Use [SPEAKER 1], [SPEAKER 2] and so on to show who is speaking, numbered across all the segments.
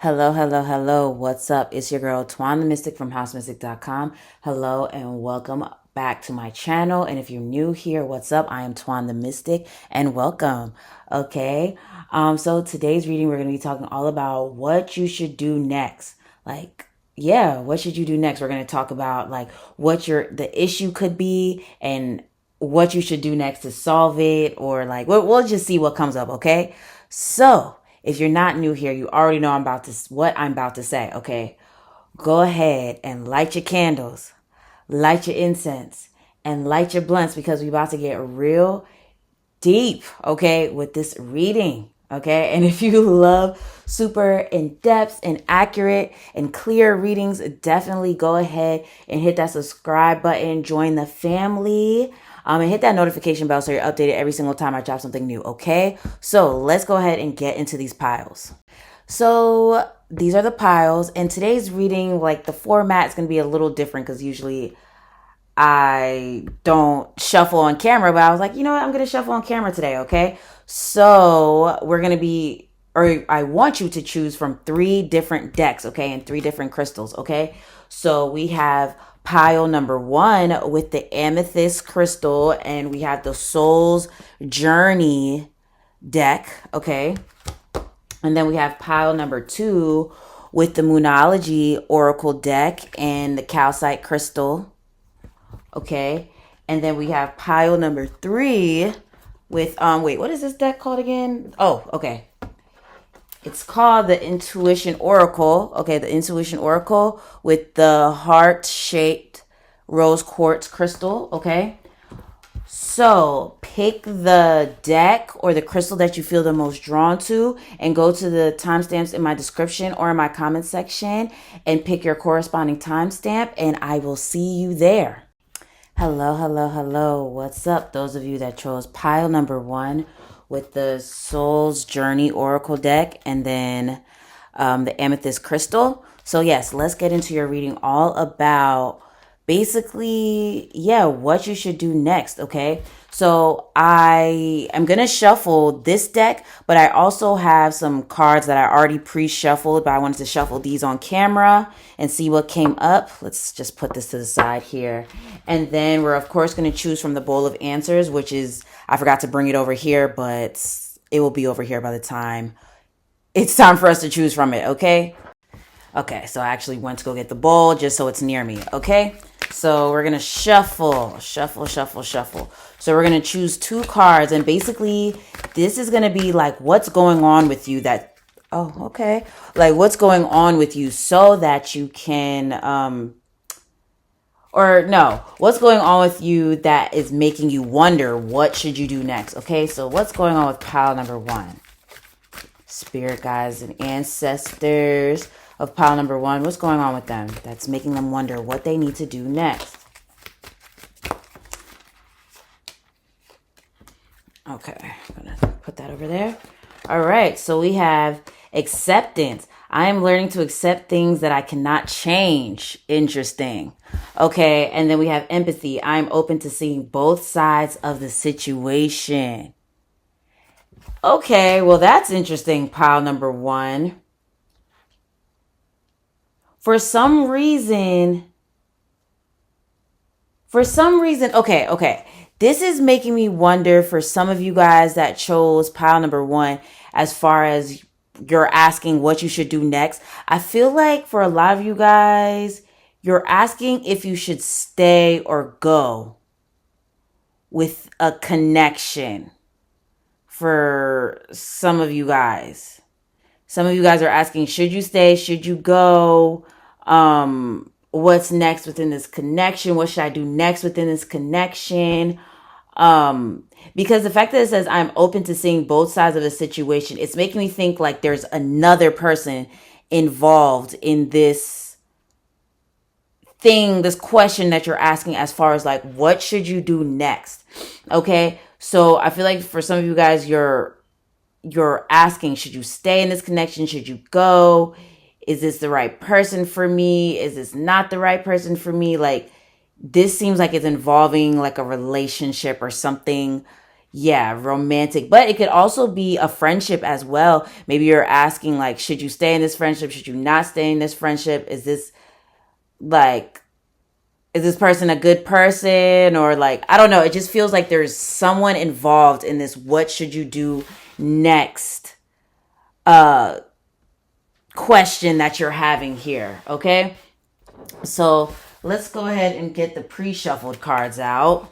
[SPEAKER 1] Hello, hello, hello. What's up? It's your girl Twan The Mystik from housemystic.com. Hello and welcome back to my channel. And if you're new here, what's up? I am Twan The Mystik and welcome. Okay. So today's reading, we're going to be talking all about what you should do next. What should you do next? We're going to talk about what the issue could be and what you should do next to solve it, or we'll just see what comes up. Okay. So if you're not new here, you already know what I'm about to say, okay? Go ahead and light your candles, light your incense, and light your blunts because we're about to get real deep, okay, with this reading, okay? And if you love super in-depth and accurate and clear readings, definitely go ahead and hit that subscribe button, join the family. And hit that notification bell so you're updated every single time I drop something new, okay? So let's go ahead and get into these piles. So these are the piles, and today's reading, the format is going to be a little different because usually I don't shuffle on camera, but I was like, you know what? I'm going to shuffle on camera today, okay? So I want you to choose from 3 different decks, okay? And 3 different crystals, okay? So we have pile number 1 with the amethyst crystal, and we have the Soul's Journey deck, okay? And then we have pile number 2 with the Moonology Oracle deck and the calcite crystal, okay? And then we have pile number 3 with, what is this deck called again? Oh, okay. It's called the Intuition Oracle. Okay, the Intuition Oracle with the heart-shaped rose quartz crystal. Okay. So pick the deck or the crystal that you feel the most drawn to and go to the timestamps in my description or in my comment section and pick your corresponding timestamp, and I will see you there. Hello, hello, hello. What's up? Those of you that chose pile number 1 with the Soul's Journey Oracle deck and then the Amethyst Crystal. So yes, let's get into your reading all about basically, what you should do next, okay? So I am going to shuffle this deck, but I also have some cards that I already pre-shuffled, but I wanted to shuffle these on camera and see what came up. Let's just put this to the side here. And then we're, of course, going to choose from the bowl of answers, which is, I forgot to bring it over here, but it will be over here by the time it's time for us to choose from it, okay? Okay, so I actually went to go get the bowl just so it's near me, okay? So we're going to shuffle. So we're going to choose 2 cards, and basically this is going to be what's going on with you what's going on with you so that you can, what's going on with you that is making you wonder what should you do next, okay? So what's going on with pile number 1? Spirit guides and ancestors of pile number 1. What's going on with them that's making them wonder what they need to do next? Okay, I'm going to put that over there. All right, so we have acceptance. I am learning to accept things that I cannot change. Interesting. Okay, and then we have empathy. I'm open to seeing both sides of the situation. Okay, well, that's interesting, pile number 1. For some reason, okay. This is making me wonder for some of you guys that chose pile number 1, as far as you're asking what you should do next. I feel like for a lot of you guys, you're asking if you should stay or go with a connection. For some of you guys are asking, should you stay? Should you go? What's next within this connection? What should I do next within this connection? Because the fact that it says I'm open to seeing both sides of the situation, it's making me think like there's another person involved in this thing, this question that you're asking, as far as what should you do next? Okay. So I feel like for some of you guys, you're asking, should you stay in this connection? Should you go? Is this the right person for me? Is this not the right person for me? This seems like it's involving a relationship or something. Yeah, romantic. But it could also be a friendship as well. Maybe you're asking, like, should you stay in this friendship? Should you not stay in this friendship? Like, is this person a good person? Or, like, I don't know. It just feels like there's someone involved in this. What should you do next? Question that you're having here. Okay. So let's go ahead and get the pre-shuffled cards out,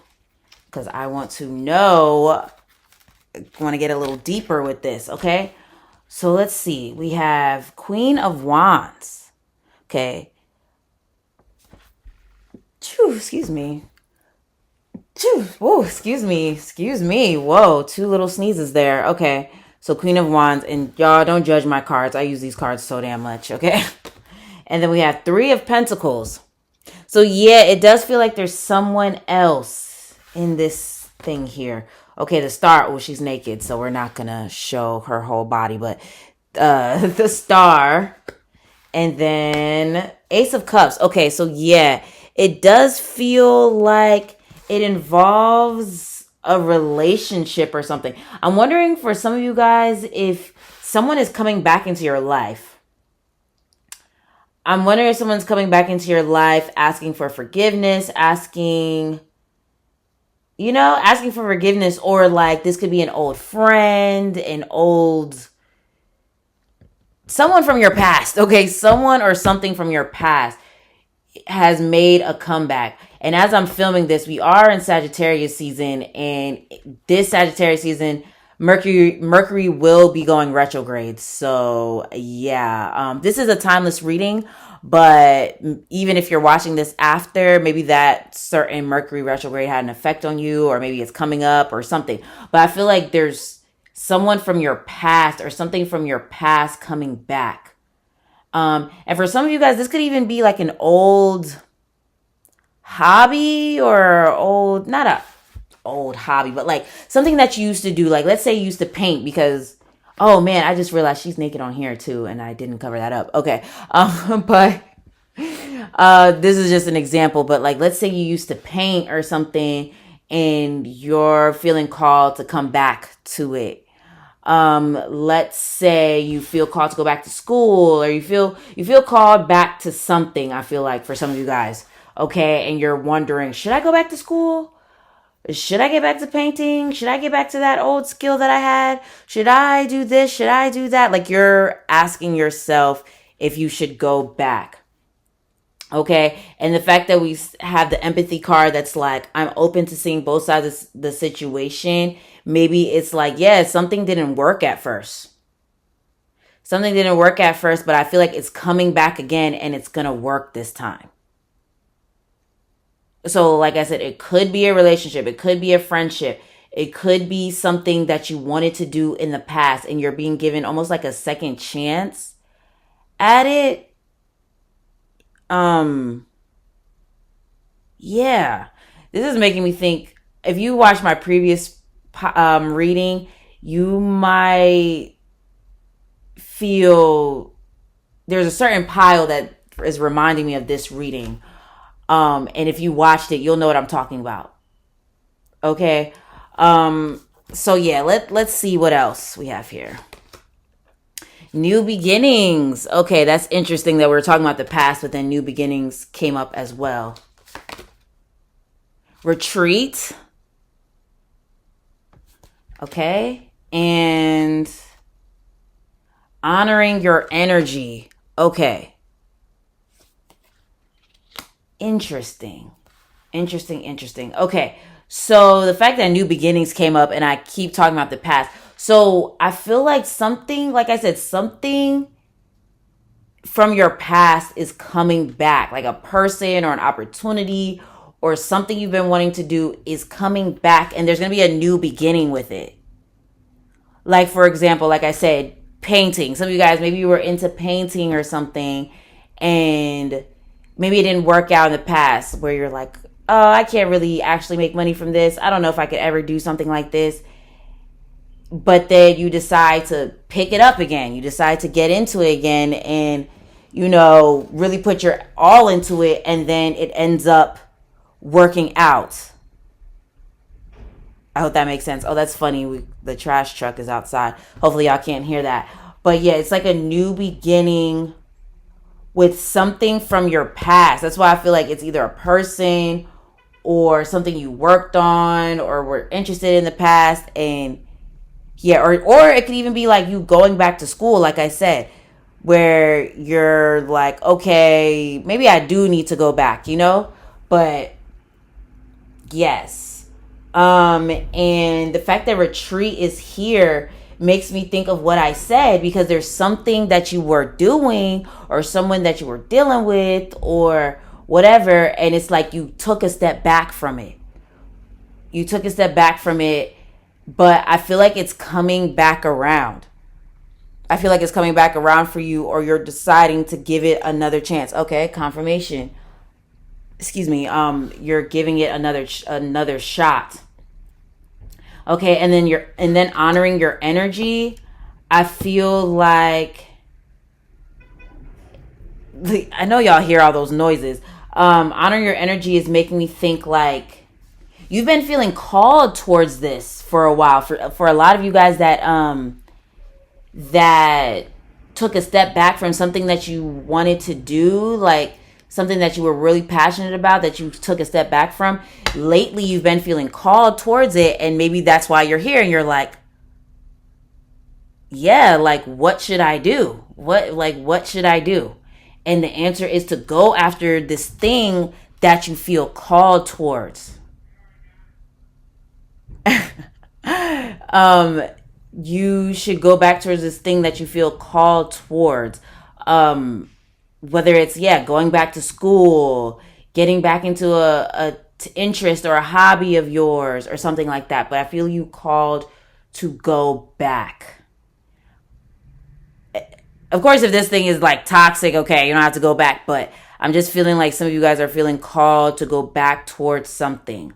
[SPEAKER 1] because I want to get a little deeper with this, okay? So let's see. We have Queen of Wands. Okay. Excuse me. Whoa, excuse me. Whoa, 2 little sneezes there. Okay. So Queen of Wands, and y'all don't judge my cards. I use these cards so damn much, okay? And then we have 3 of Pentacles. So yeah, it does feel like there's someone else in this thing here. Okay, the Star, oh, she's naked, so we're not gonna show her whole body, but the Star, and then Ace of Cups. Okay, so yeah, it does feel like it involves a relationship or something. I'm wondering for some of you guys if someone is coming back into your life. I'm wondering if someone's coming back into your life asking for forgiveness, asking for forgiveness, or like this could be an old friend, someone from your past. Okay, someone or something from your past has made a comeback. And as I'm filming this, we are in Sagittarius season, and this Sagittarius season, Mercury will be going retrograde. So yeah, this is a timeless reading, but even if you're watching this after, maybe that certain Mercury retrograde had an effect on you, or maybe it's coming up or something. But I feel like there's someone from your past or something from your past coming back. And for some of you guys, this could even be like an old hobby, or not a old hobby, but like something that you used to do. Like, let's say you used to paint, because, oh man, I just realized she's naked on here too, and I didn't cover that up. Okay. But this is just an example, but like, let's say you used to paint or something, and you're feeling called to come back to it. Let's say you feel called to go back to school, or you feel called back to something. I feel like for some of you guys, okay, and you're wondering, should I go back to school? Should I get back to painting? Should I get back to that old skill that I had? Should I do this? Should I do that? Like, you're asking yourself if you should go back. Okay. And the fact that we have the empathy card, that's like, I'm open to seeing both sides of the situation. Maybe it's like, yeah, something didn't work at first. But I feel like it's coming back again, and it's going to work this time. So like I said, it could be a relationship. It could be a friendship. It could be something that you wanted to do in the past, and you're being given almost like a second chance at it. Yeah. This is making me think, if you watched my previous reading, you might feel there's a certain pile that is reminding me of this reading. And if you watched it, you'll know what I'm talking about. Okay. So yeah, let's see what else we have here. New beginnings. Okay, that's interesting that we're talking about the past, but then new beginnings came up as well. Retreat. Okay. And honoring your energy. Okay. Interesting. Okay. So the fact that new beginnings came up, and I keep talking about the past. So I feel like something, like I said, something from your past is coming back. Like a person or an opportunity or something you've been wanting to do is coming back, and there's going to be a new beginning with it. Like, for example, like I said, painting. Some of you guys, maybe you were into painting or something, and maybe it didn't work out in the past, where you're like, oh, I can't really actually make money from this. I don't know if I could ever do something like this. But then you decide to pick it up again. You decide to get into it again, and, really put your all into it. And then it ends up working out. I hope that makes sense. Oh, that's funny. The trash truck is outside. Hopefully y'all can't hear that. But yeah, it's like a new beginning with something from your past. That's why I feel like it's either a person or something you worked on or were interested in the past. And yeah, or it could even be like you going back to school, like I said, where you're like, okay, maybe I do need to go back, But yes. And the fact that retreat is here makes me think of what I said, because there's something that you were doing or someone that you were dealing with or whatever, and it's like you took a step back from it. You took a step back from it, but I feel like it's coming back around. I feel like it's coming back around for you, or you're deciding to give it another chance. Okay, confirmation. Excuse me. You're giving it another shot. Okay, and then honoring your energy. I feel like I know y'all hear all those noises. Honoring your energy is making me think like you've been feeling called towards this for a while. For a lot of you guys that took a step back from something that you wanted to do, like something that you were really passionate about, that you took a step back from. Lately, you've been feeling called towards it, and maybe that's why you're here and you're like, yeah, like, what should I do? What should I do? And the answer is to go after this thing that you feel called towards. You should go back towards this thing that you feel called towards. Whether it's, going back to school, getting back into a interest or a hobby of yours or something like that. But I feel you called to go back. Of course, if this thing is like toxic, okay, you don't have to go back. But I'm just feeling like some of you guys are feeling called to go back towards something.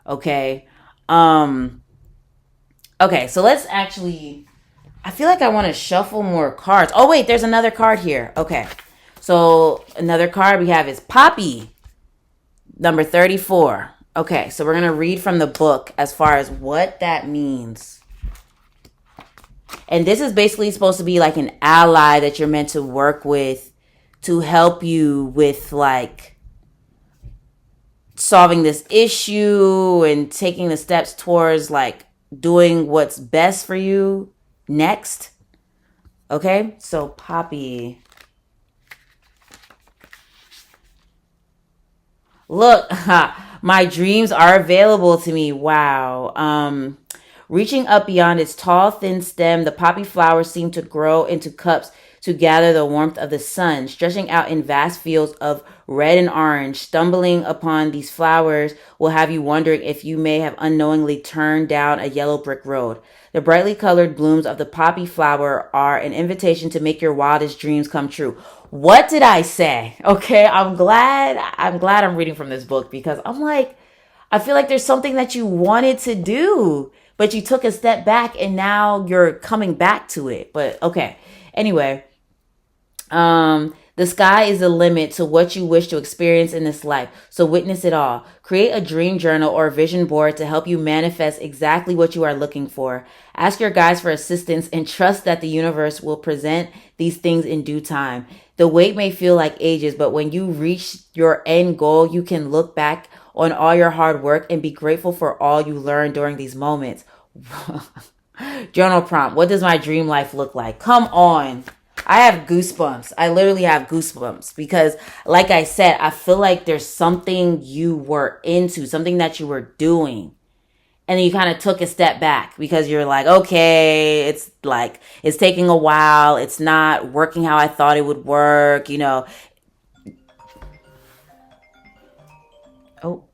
[SPEAKER 1] Okay. Okay, so let's actually, I feel like I want to shuffle more cards. Oh, wait, there's another card here. Okay. So another card we have is Poppy, number 34. Okay, so we're going to read from the book as far as what that means. And this is basically supposed to be like an ally that you're meant to work with to help you with like solving this issue and taking the steps towards like doing what's best for you next. Okay, so Poppy. Look, my dreams are available to me. Wow. Reaching up beyond its tall, thin stem, the poppy flowers seem to grow into cups to gather the warmth of the sun, stretching out in vast fields of red and orange. Stumbling upon these flowers will have you wondering if you may have unknowingly turned down a yellow brick road. The brightly colored blooms of the poppy flower are an invitation to make your wildest dreams come true. What did I say? Okay, I'm glad I'm reading from this book, because I'm like, I feel like there's something that you wanted to do, but you took a step back and now you're coming back to it. But okay. Anyway, the sky is the limit to what you wish to experience in this life. So witness it all. Create a dream journal or vision board to help you manifest exactly what you are looking for. Ask your guides for assistance and trust that the universe will present these things in due time. The wait may feel like ages, but when you reach your end goal, you can look back on all your hard work and be grateful for all you learned during these moments. Journal prompt. What does my dream life look like? Come on. I have goosebumps. I literally have goosebumps because, like I said, I feel like there's something you were into, something that you were doing. And then you kind of took a step back because you're like, okay, it's taking a while. It's not working how I thought it would work, Oh,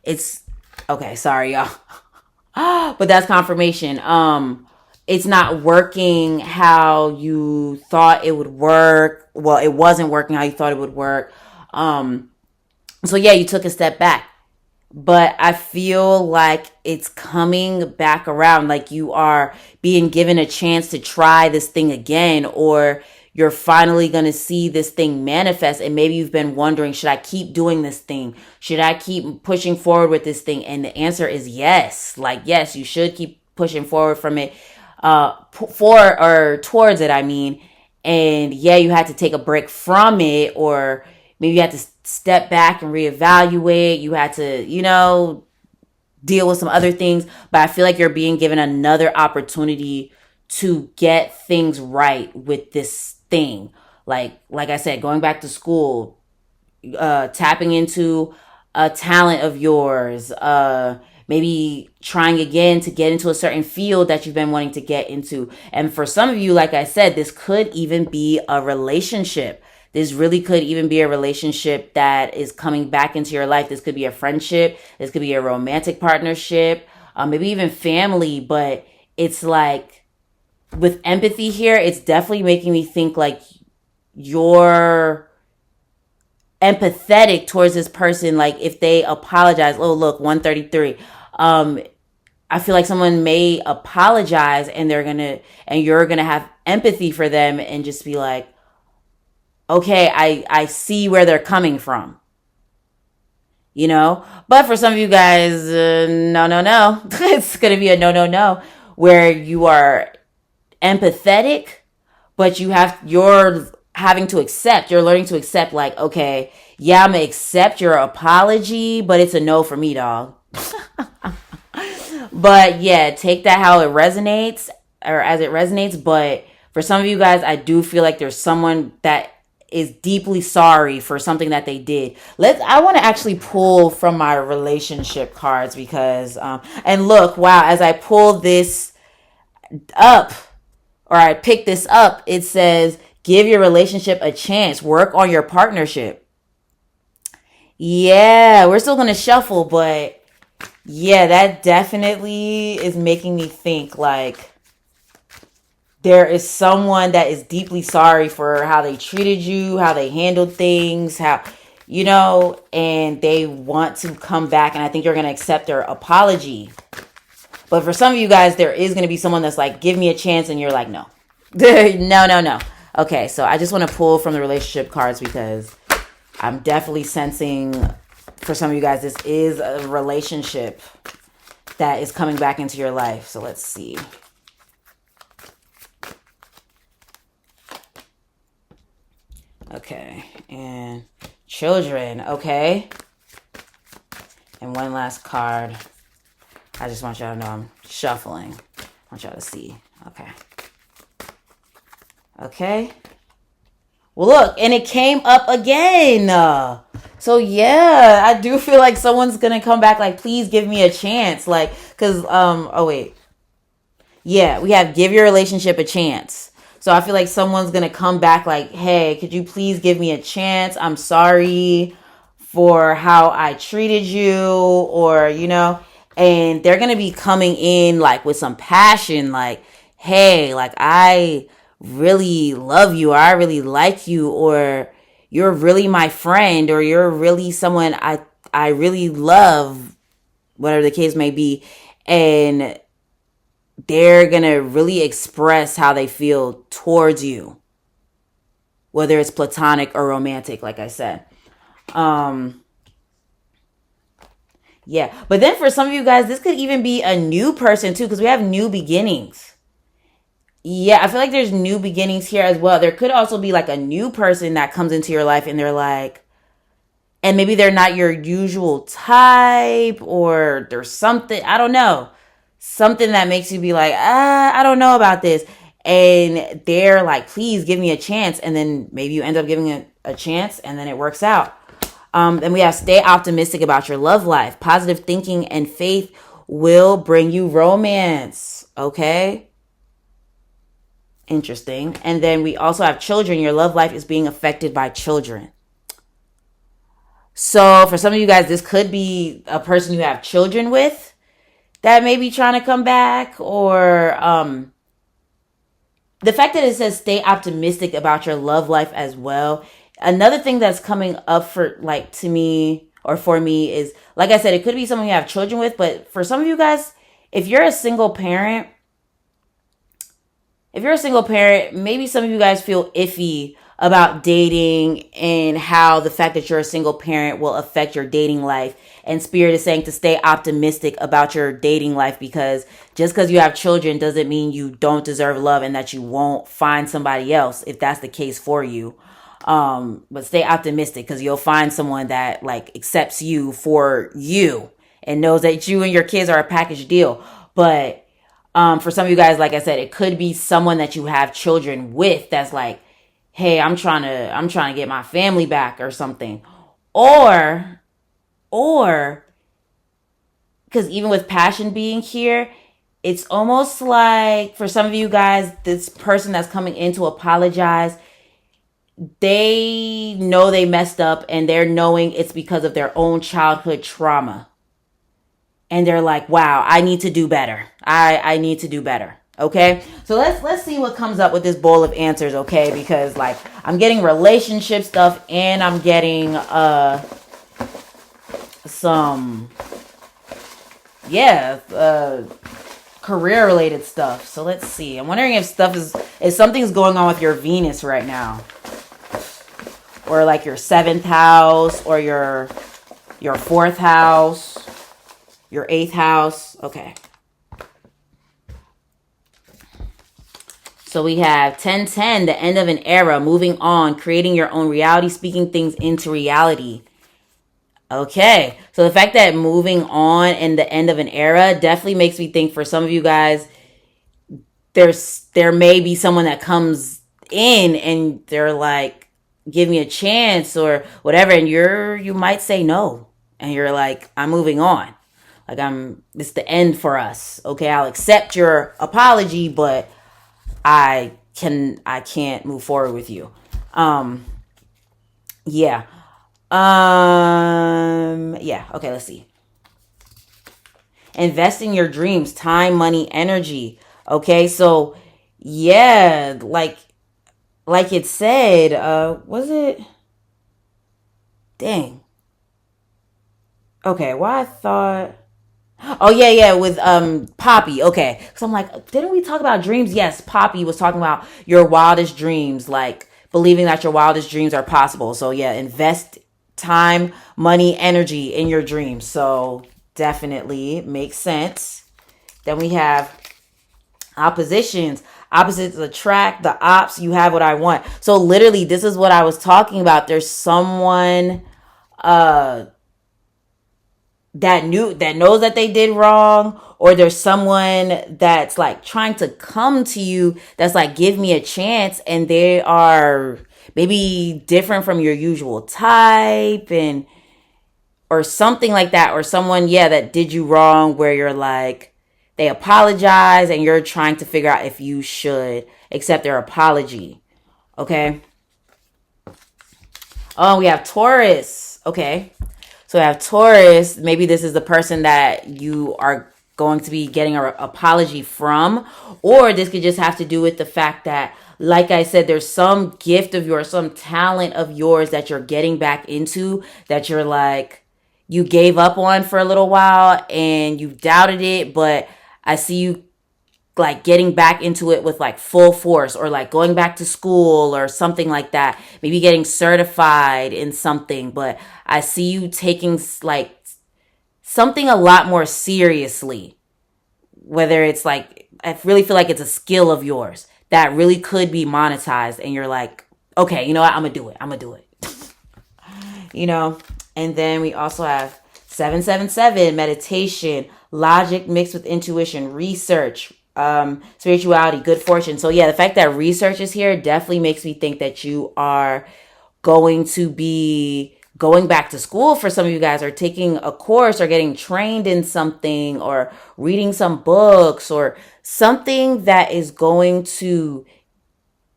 [SPEAKER 1] it's okay. Sorry, y'all. But that's confirmation. It's not working how you thought it would work. Well, it wasn't working how you thought it would work. So yeah, you took a step back. But I feel like it's coming back around, like you are being given a chance to try this thing again, or you're finally going to see this thing manifest. And maybe you've been wondering, should I keep doing this thing? Should I keep pushing forward with this thing? And the answer is yes. Like, yes, you should keep pushing forward from it, for or towards it, I mean. And yeah, you had to take a break from it, or maybe you had to step back and reevaluate. You had to, deal with some other things, but I feel like you're being given another opportunity to get things right with this thing. Like I said, going back to school, tapping into a talent of yours, maybe trying again to get into a certain field that you've been wanting to get into. And for some of you, like I said, this could even be a relationship. This really could even be a relationship that is coming back into your life. This could be a friendship. This could be a romantic partnership, maybe even family. But it's like, with empathy here, it's definitely making me think like you're empathetic towards this person. Like if they apologize, oh look, 133. I feel like someone may apologize and you're gonna have empathy for them and just be like, okay, I see where they're coming from, But for some of you guys, no. It's going to be a no, where you are empathetic, but you're learning to accept like, okay, yeah, I'm going to accept your apology, but it's a no for me, dog. But yeah, take that how it resonates or as it resonates. But for some of you guys, I do feel like there's someone that is deeply sorry for something that they did. I want to actually pull from my relationship cards because, and look, wow, as I pull this up, or I pick this up, it says, give your relationship a chance. Work on your partnership. Yeah, we're still going to shuffle, but yeah, that definitely is making me think like, there is someone that is deeply sorry for how they treated you, how they handled things, and they want to come back. And I think you're going to accept their apology. But for some of you guys, there is going to be someone that's like, give me a chance. And you're like, no, no. Okay. So I just want to pull from the relationship cards because I'm definitely sensing for some of you guys, this is a relationship that is coming back into your life. So let's see. Okay, and children, okay. And one last card. I just want y'all to know I'm shuffling. I want y'all to see. Okay. Okay. Well, look, and it came up again. So yeah, I do feel like someone's gonna come back like, please give me a chance. Like, cause, oh wait. Yeah, we have give your relationship a chance. So I feel like someone's going to come back like, hey, could you please give me a chance? I'm sorry for how I treated you, or, and they're going to be coming in like with some passion, like, hey, like I really love you, or I really like you, or you're really my friend, or you're really someone I really love, whatever the case may be. And they're going to really express how they feel towards you, whether it's platonic or romantic, like I said. Yeah. But then for some of you guys, this could even be a new person too, because we have new beginnings. Yeah, I feel like there's new beginnings here as well. There could also be like a new person that comes into your life and they're like, and maybe they're not your usual type, or there's something, I don't know. Something that makes you be like, I don't know about this. And they're like, please give me a chance. And then maybe you end up giving it a chance and then it works out. Then we have stay optimistic about your love life. Positive thinking and faith will bring you romance. Okay. Interesting. And then we also have children. Your love life is being affected by children. So for some of you guys, this could be a person you have children with that may be trying to come back, or the fact that it says stay optimistic about your love life as well. Another thing that's coming up for me is, like I said, it could be someone you have children with, but for some of you guys, if you're a single parent, if you're a single parent, maybe some of you guys feel iffy about dating and how the fact that you're a single parent will affect your dating life. And Spirit is saying to stay optimistic about your dating life, because just because you have children doesn't mean you don't deserve love and that you won't find somebody else if that's the case for you. But stay optimistic, because you'll find someone that like accepts you for you and knows that you and your kids are a package deal. But for some of you guys, like I said, it could be someone that you have children with that's like, hey, I'm trying to get my family back or something. Or because even with passion being here, it's almost like for some of you guys, this person that's coming in to apologize, they know they messed up and they're knowing it's because of their own childhood trauma. And they're like, wow, I need to do better. I need to do better. Okay, so let's see what comes up with this bowl of answers. Okay, because like I'm getting relationship stuff and I'm getting some career related stuff. So let's see. I'm wondering if something's going on with your Venus right now, or like your 7th house, or your 4th house, your 8th house. Okay. So we have 1010, the end of an era, moving on, creating your own reality, speaking things into reality. Okay. So the fact that moving on and the end of an era definitely makes me think for some of you guys, there may be someone that comes in and they're like, give me a chance or whatever. And you might say no. And you're like, I'm moving on. Like it's the end for us. Okay. I'll accept your apology, but I can't move forward with you. Yeah. Okay, let's see. Invest in your dreams, time, money, energy. Okay, so yeah, like it said, was it? Dang. Okay, well I thought, oh yeah, with Poppy. Okay, so I'm like, didn't we talk about dreams? Yes, Poppy was talking about your wildest dreams, like believing that your wildest dreams are possible. So yeah, invest time, money, energy in your dreams. So definitely makes sense. Then we have oppositions. Opposites attract. The ops, you have what I want. So literally, this is what I was talking about. There's someone that knows that they did wrong, or there's someone that's like trying to come to you that's like, give me a chance, and they are maybe different from your usual type, and or something like that, or someone that did you wrong, where you're like, they apologize and you're trying to figure out if you should accept their apology. Okay. Oh, we have Taurus. Okay. So we have Taurus. Maybe this is the person that you are going to be getting an apology from, or this could just have to do with the fact that, like I said, there's some gift of yours, some talent of yours that you're getting back into, that you're like, you gave up on for a little while and you doubted it, but I see you like getting back into it with like full force, or like going back to school or something like that, maybe getting certified in something. But I see you taking like something a lot more seriously, whether it's like, I really feel like it's a skill of yours that really could be monetized, and you're like, okay, you know what, I'm gonna do it. And then we also have 777, meditation, logic mixed with intuition, research, spirituality, good fortune. So yeah, the fact that research is here definitely makes me think that you are going to be going back to school. For some of you guys, are taking a course or getting trained in something, or reading some books, or something that is going to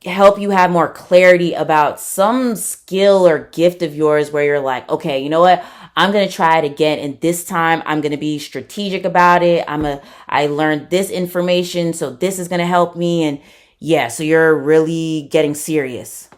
[SPEAKER 1] help you have more clarity about some skill or gift of yours, where you're like, okay, you know what? I'm going to try it again. And this time I'm going to be strategic about it. I learned this information, so this is going to help me. And yeah, so you're really getting serious.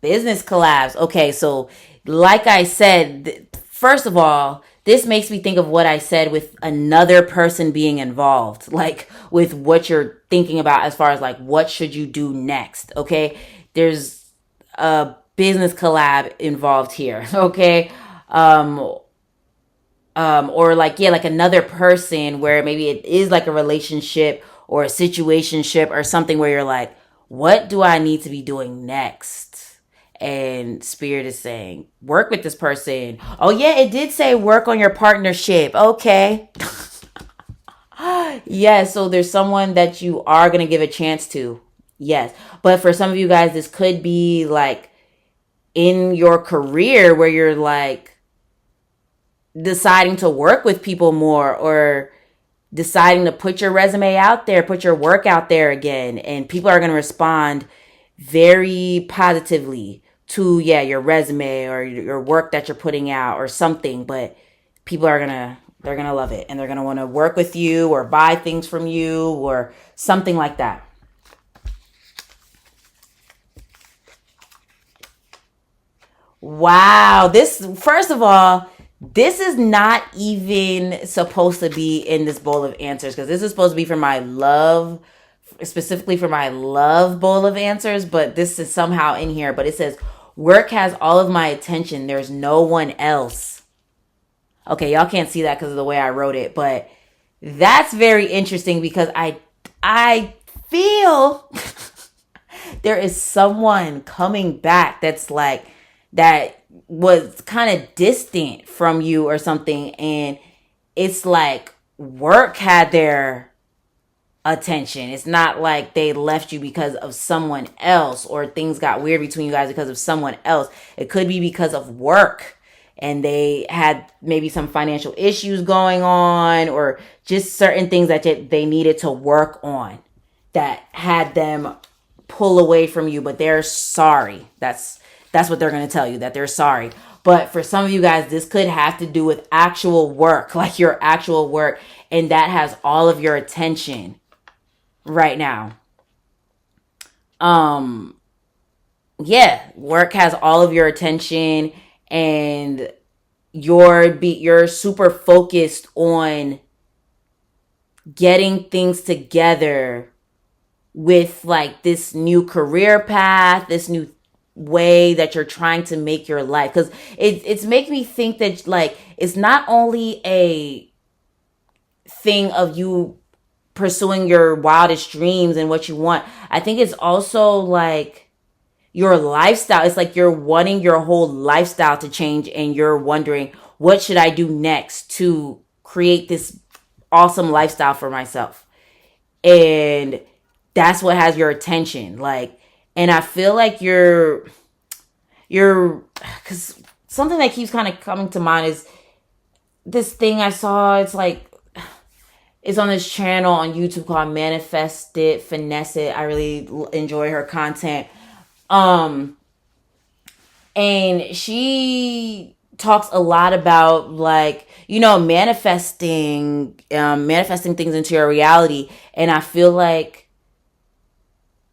[SPEAKER 1] Business collabs. Okay, so like I said, first of all, this makes me think of what I said with another person being involved, like with what you're thinking about as far as like what should you do next. Okay, there's a business collab involved here. Okay, um, or like yeah, like another person where maybe it is like a relationship or a situationship or something where you're like, what do I need to be doing next? And Spirit is saying, work with this person. Oh yeah, it did say work on your partnership. Okay. Yes, so there's someone that you are going to give a chance to. Yes. But for some of you guys, this could be like in your career where you're like deciding to work with people more, or deciding to put your resume out there, put your work out there again. And people are going to respond very positively to, yeah, your resume or your work that you're putting out or something. But people are going to, they're going to love it, and they're going to want to work with you or buy things from you or something like that. Wow. This, first of all, this is not even supposed to be in this bowl of answers, because this is supposed to be for my love, specifically for my love bowl of answers, but this is somehow in here. But it says, work has all of my attention. There's no one else. Okay, y'all can't see that because of the way I wrote it, but that's very interesting because I feel there is someone coming back that's like, that was kind of distant from you or something, and it's like work had their attention. It's not like they left you because of someone else, or things got weird between you guys because of someone else. It could be because of work, and they had maybe some financial issues going on, or just certain things that they needed to work on that had them pull away from you, but they're sorry. That's what they're going to tell you, that they're sorry. But for some of you guys, this could have to do with actual work, like your actual work, and that has all of your attention right now. Um yeah, work has all of your attention, and you're super focused on getting things together with like this new career path, this new way that you're trying to make your life. Because it's making me think that like it's not only a thing of you pursuing your wildest dreams and what you want. I think it's also like your lifestyle. It's like you're wanting your whole lifestyle to change, and you're wondering, what should I do next to create this awesome lifestyle for myself? And that's what has your attention. Like, and I feel like you're because something that keeps kind of coming to mind is this thing I saw. It's like, it's on this channel on YouTube called Manifest It, Finesse It. I really enjoy her content. Um, and she talks a lot about like, manifesting things into your reality. And I feel like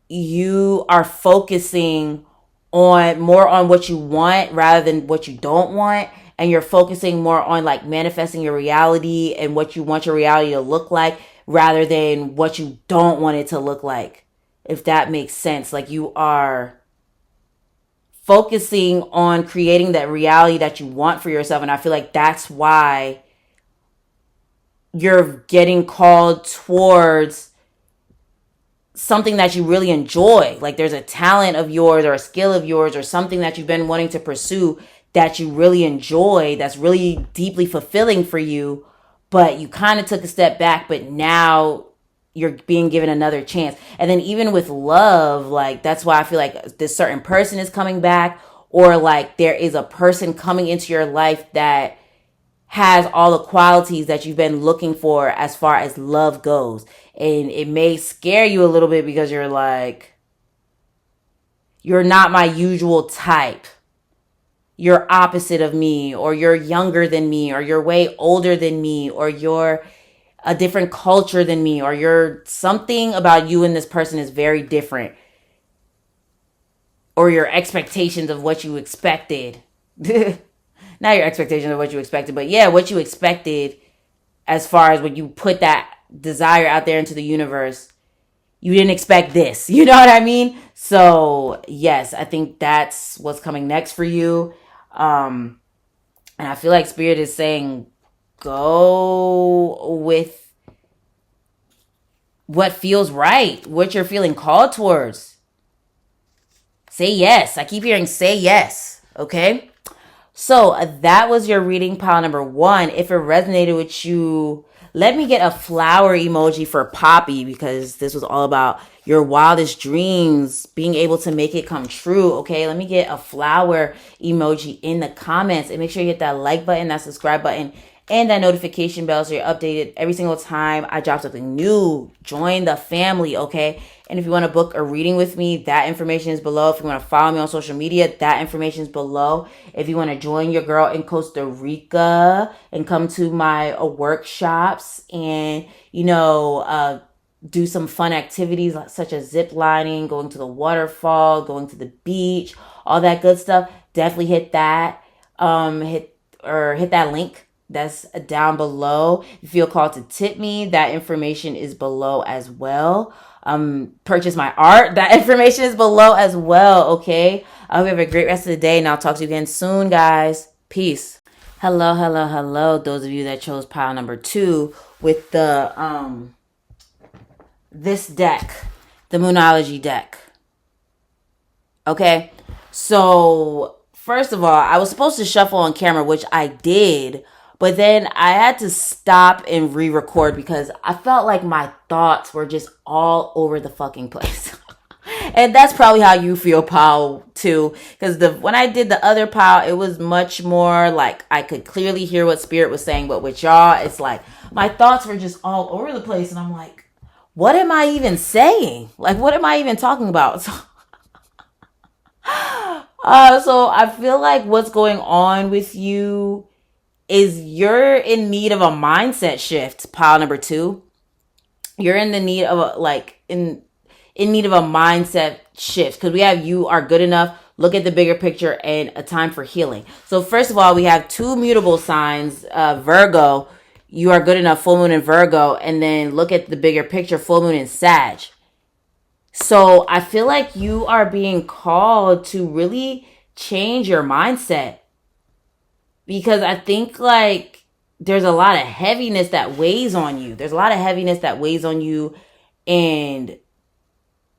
[SPEAKER 1] you are focusing on more on what you want rather than what you don't want, and you're focusing more on like manifesting your reality and what you want your reality to look like rather than what you don't want it to look like, if that makes sense. Like, you are focusing on creating that reality that you want for yourself, and I feel like that's why you're getting called towards something that you really enjoy. Like, there's a talent of yours or a skill of yours or something that you've been wanting to pursue that you really enjoy, that's really deeply fulfilling for you, but you kind of took a step back, but now you're being given another chance. And then even with love, like, that's why I feel like this certain person is coming back, or like there is a person coming into your life that has all the qualities that you've been looking for as far as love goes. And it may scare you a little bit because you're like, you're not my usual type. You're opposite of me, or you're younger than me, or you're way older than me, or you're a different culture than me, or you're something about you and this person is very different, or your expectations of what you expected not your expectations of what you expected, but yeah, what you expected as far as when you put that desire out there into the universe. You didn't expect this. You know what I mean? So, yes, I think that's what's coming next for you. And I feel like Spirit is saying, go with what feels right, what you're feeling called towards. Say yes. I keep hearing say yes. Okay? So that was your reading pile number 1. If it resonated with you, let me get a flower emoji for Poppy, because this was all about your wildest dreams, being able to make it come true. Okay, let me get a flower emoji in the comments, and make sure you hit that like button, that subscribe button, and that notification bell so you're updated every single time I drop something new. Join the family, okay? And if you want to book a reading with me, that information is below. If you want to follow me on social media, that information is below. If you want to join your girl in Costa Rica and come to my workshops and, do some fun activities such as zip lining, going to the waterfall, going to the beach, all that good stuff, definitely hit that. Hit that link that's down below. If you feel called to tip me, that information is below as well. Purchase my art, that information is below as well. Okay, I hope you have a great rest of the day, and I'll talk to you again soon, guys. Peace. Hello, those of you that chose pile number 2 with the this deck, the Moonology deck. Okay, so first of all, I was supposed to shuffle on camera, which I did, but then I had to stop and re-record because I felt like my thoughts were just all over the fucking place. And that's probably how you feel, pile 2. Because when I did the other pile, it was much more like I could clearly hear what Spirit was saying. But with y'all, it's like my thoughts were just all over the place. And I'm like, what am I even saying? Like, what am I even talking about? So I feel like what's going on with you is you're in need of a mindset shift, pile number 2. You're in the need of in need of a mindset shift, because we have you are good enough, look at the bigger picture, and a time for healing. So first of all, we have 2 mutable signs, Virgo, you are good enough, full moon in Virgo, and then look at the bigger picture, full moon in Sag. So I feel like you are being called to really change your mindset, because I think like there's a lot of heaviness that weighs on you. And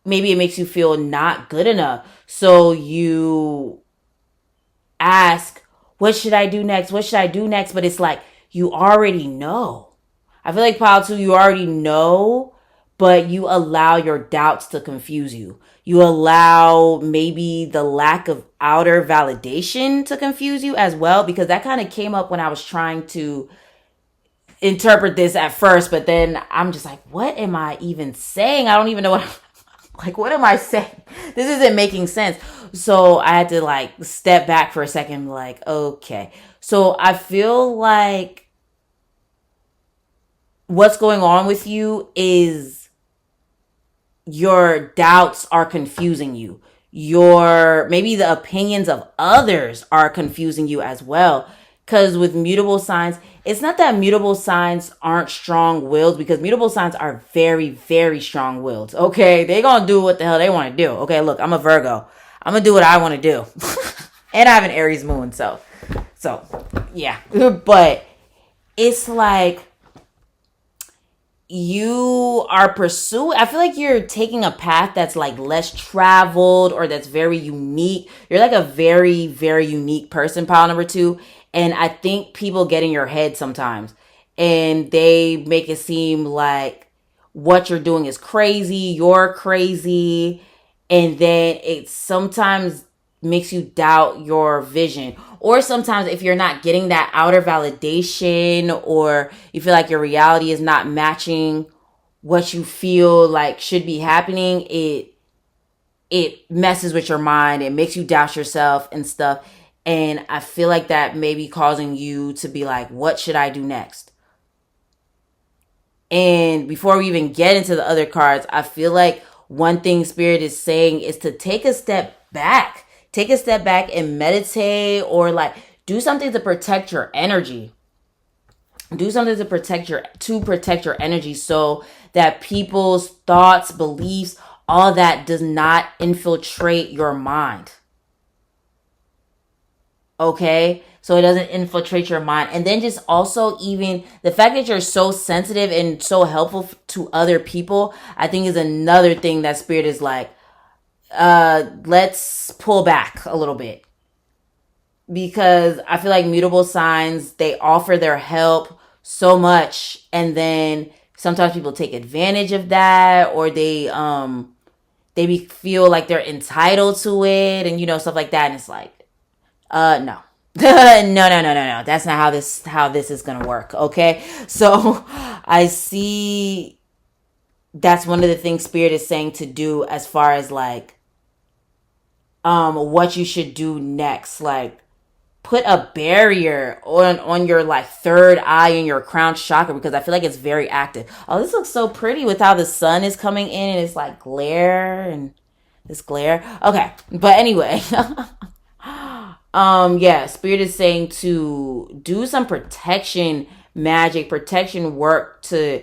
[SPEAKER 1] maybe it makes you feel not good enough. So you ask, what should I do next? But it's like, you already know. I feel like pile 2, you already know, but you allow your doubts to confuse you. You allow maybe the lack of outer validation to confuse you as well, because that kind of came up when I was trying to interpret this at first, but then I'm just like, what am I even saying? I don't even know what am I saying? This isn't making sense. So I had to step back for a second, okay. So I feel like what's going on with you is your doubts are confusing you. Maybe the opinions of others are confusing you as well. Because with mutable signs, it's not that mutable signs aren't strong-willed, because mutable signs are very, very strong-willed. Okay, they gonna do what the hell they want to do. Okay, look, I'm a Virgo. I'm gonna do what I want to do. And I have an Aries moon, so yeah. But it's like you are pursuing, I feel like you're taking a path that's less traveled, or that's very unique. You're a very, very unique person, pile number 2. And I think people get in your head sometimes, and they make it seem like what you're doing is crazy, you're crazy, and then it sometimes makes you doubt your vision. Or sometimes if you're not getting that outer validation, or you feel like your reality is not matching what you feel like should be happening, it messes with your mind. It makes you doubt yourself and stuff. And I feel like that may be causing you to be like, what should I do next? And before we even get into the other cards, I feel like one thing Spirit is saying is to take a step back. Take a step back and meditate, or do something to protect your energy. Do something to protect your energy, so that people's thoughts, beliefs, all that does not infiltrate your mind. Okay? So it doesn't infiltrate your mind. And then just also, even the fact that you're so sensitive and so helpful to other people, I think is another thing that Spirit is like, let's pull back a little bit. Because I feel like mutable signs, they offer their help so much, and then sometimes people take advantage of that, or they feel like they're entitled to it, and stuff like that. And it's like, no. no. That's not how this is gonna work. Okay. So I see that's one of the things Spirit is saying to do, as far as like what you should do next. Like, put a barrier on your like third eye and your crown chakra, because I feel like it's very active. Oh, this looks so pretty with how the sun is coming in and it's like glare and this glare. Okay, but anyway, yeah, Spirit is saying to do some protection magic, protection work to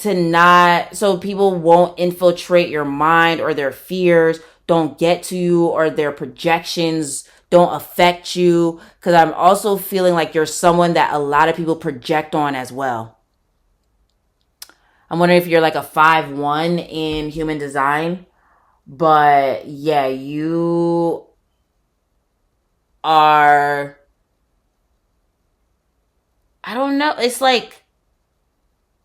[SPEAKER 1] not, so people won't infiltrate your mind, or their fears don't get to you, or their projections don't affect you. Because I'm also feeling like you're someone that a lot of people project on as well. I'm wondering if you're like a 5-1 in human design. But yeah, you are, I don't know. It's like,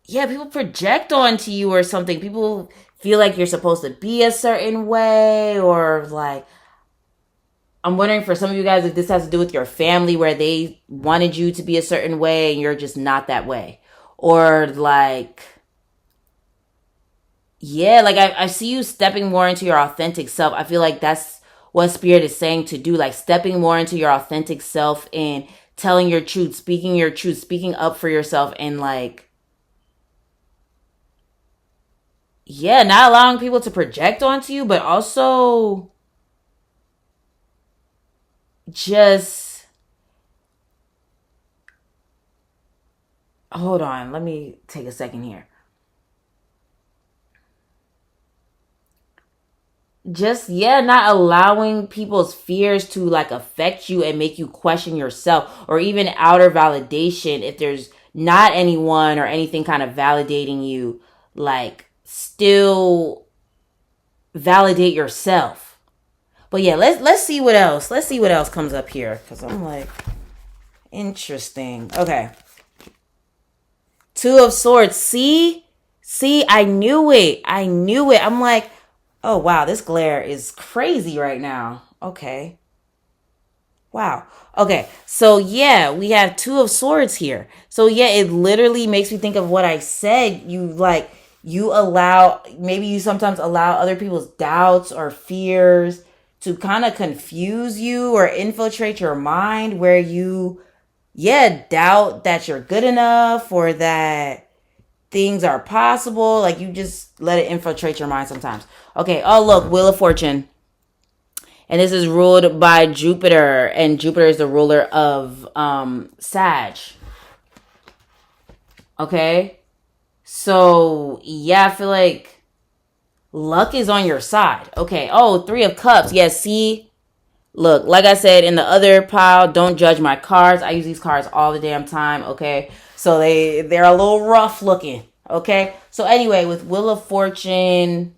[SPEAKER 1] yeah, people project onto you or something. People feel like you're supposed to be a certain way, or like, I'm wondering for some of you guys if this has to do with your family, where they wanted you to be a certain way and you're just not that way. Or like, yeah, like I see you stepping more into your authentic self. I feel like that's what Spirit is saying to do, like stepping more into your authentic self and telling your truth, speaking up for yourself, and like, yeah, not allowing people to project onto you, but also just, hold on, let me take a second here. Just, yeah, not allowing people's fears to like affect you and make you question yourself, or even outer validation. If there's not anyone or anything kind of validating you, like, still validate yourself. But yeah, let's see what else. Let's see what else comes up here, because I'm like, interesting. Okay. 2 of Swords. See, I knew it. I'm like, oh wow, this glare is crazy right now. Okay. Wow. Okay. So yeah, we have 2 of Swords here. So yeah, it literally makes me think of what I said. Maybe you sometimes allow other people's doubts or fears to kind of confuse you or infiltrate your mind, where you, yeah, doubt that you're good enough, or that things are possible. Like, you just let it infiltrate your mind sometimes. Okay. Oh, look, Wheel of Fortune. And this is ruled by Jupiter. And Jupiter is the ruler of Sag. Okay. So, yeah, I feel like luck is on your side. Okay. Oh, 3 of Cups. Yeah, see? Look, like I said in the other pile, don't judge my cards. I use these cards all the damn time. Okay. So they're a little rough looking. Okay. So anyway, with Wheel of Fortune,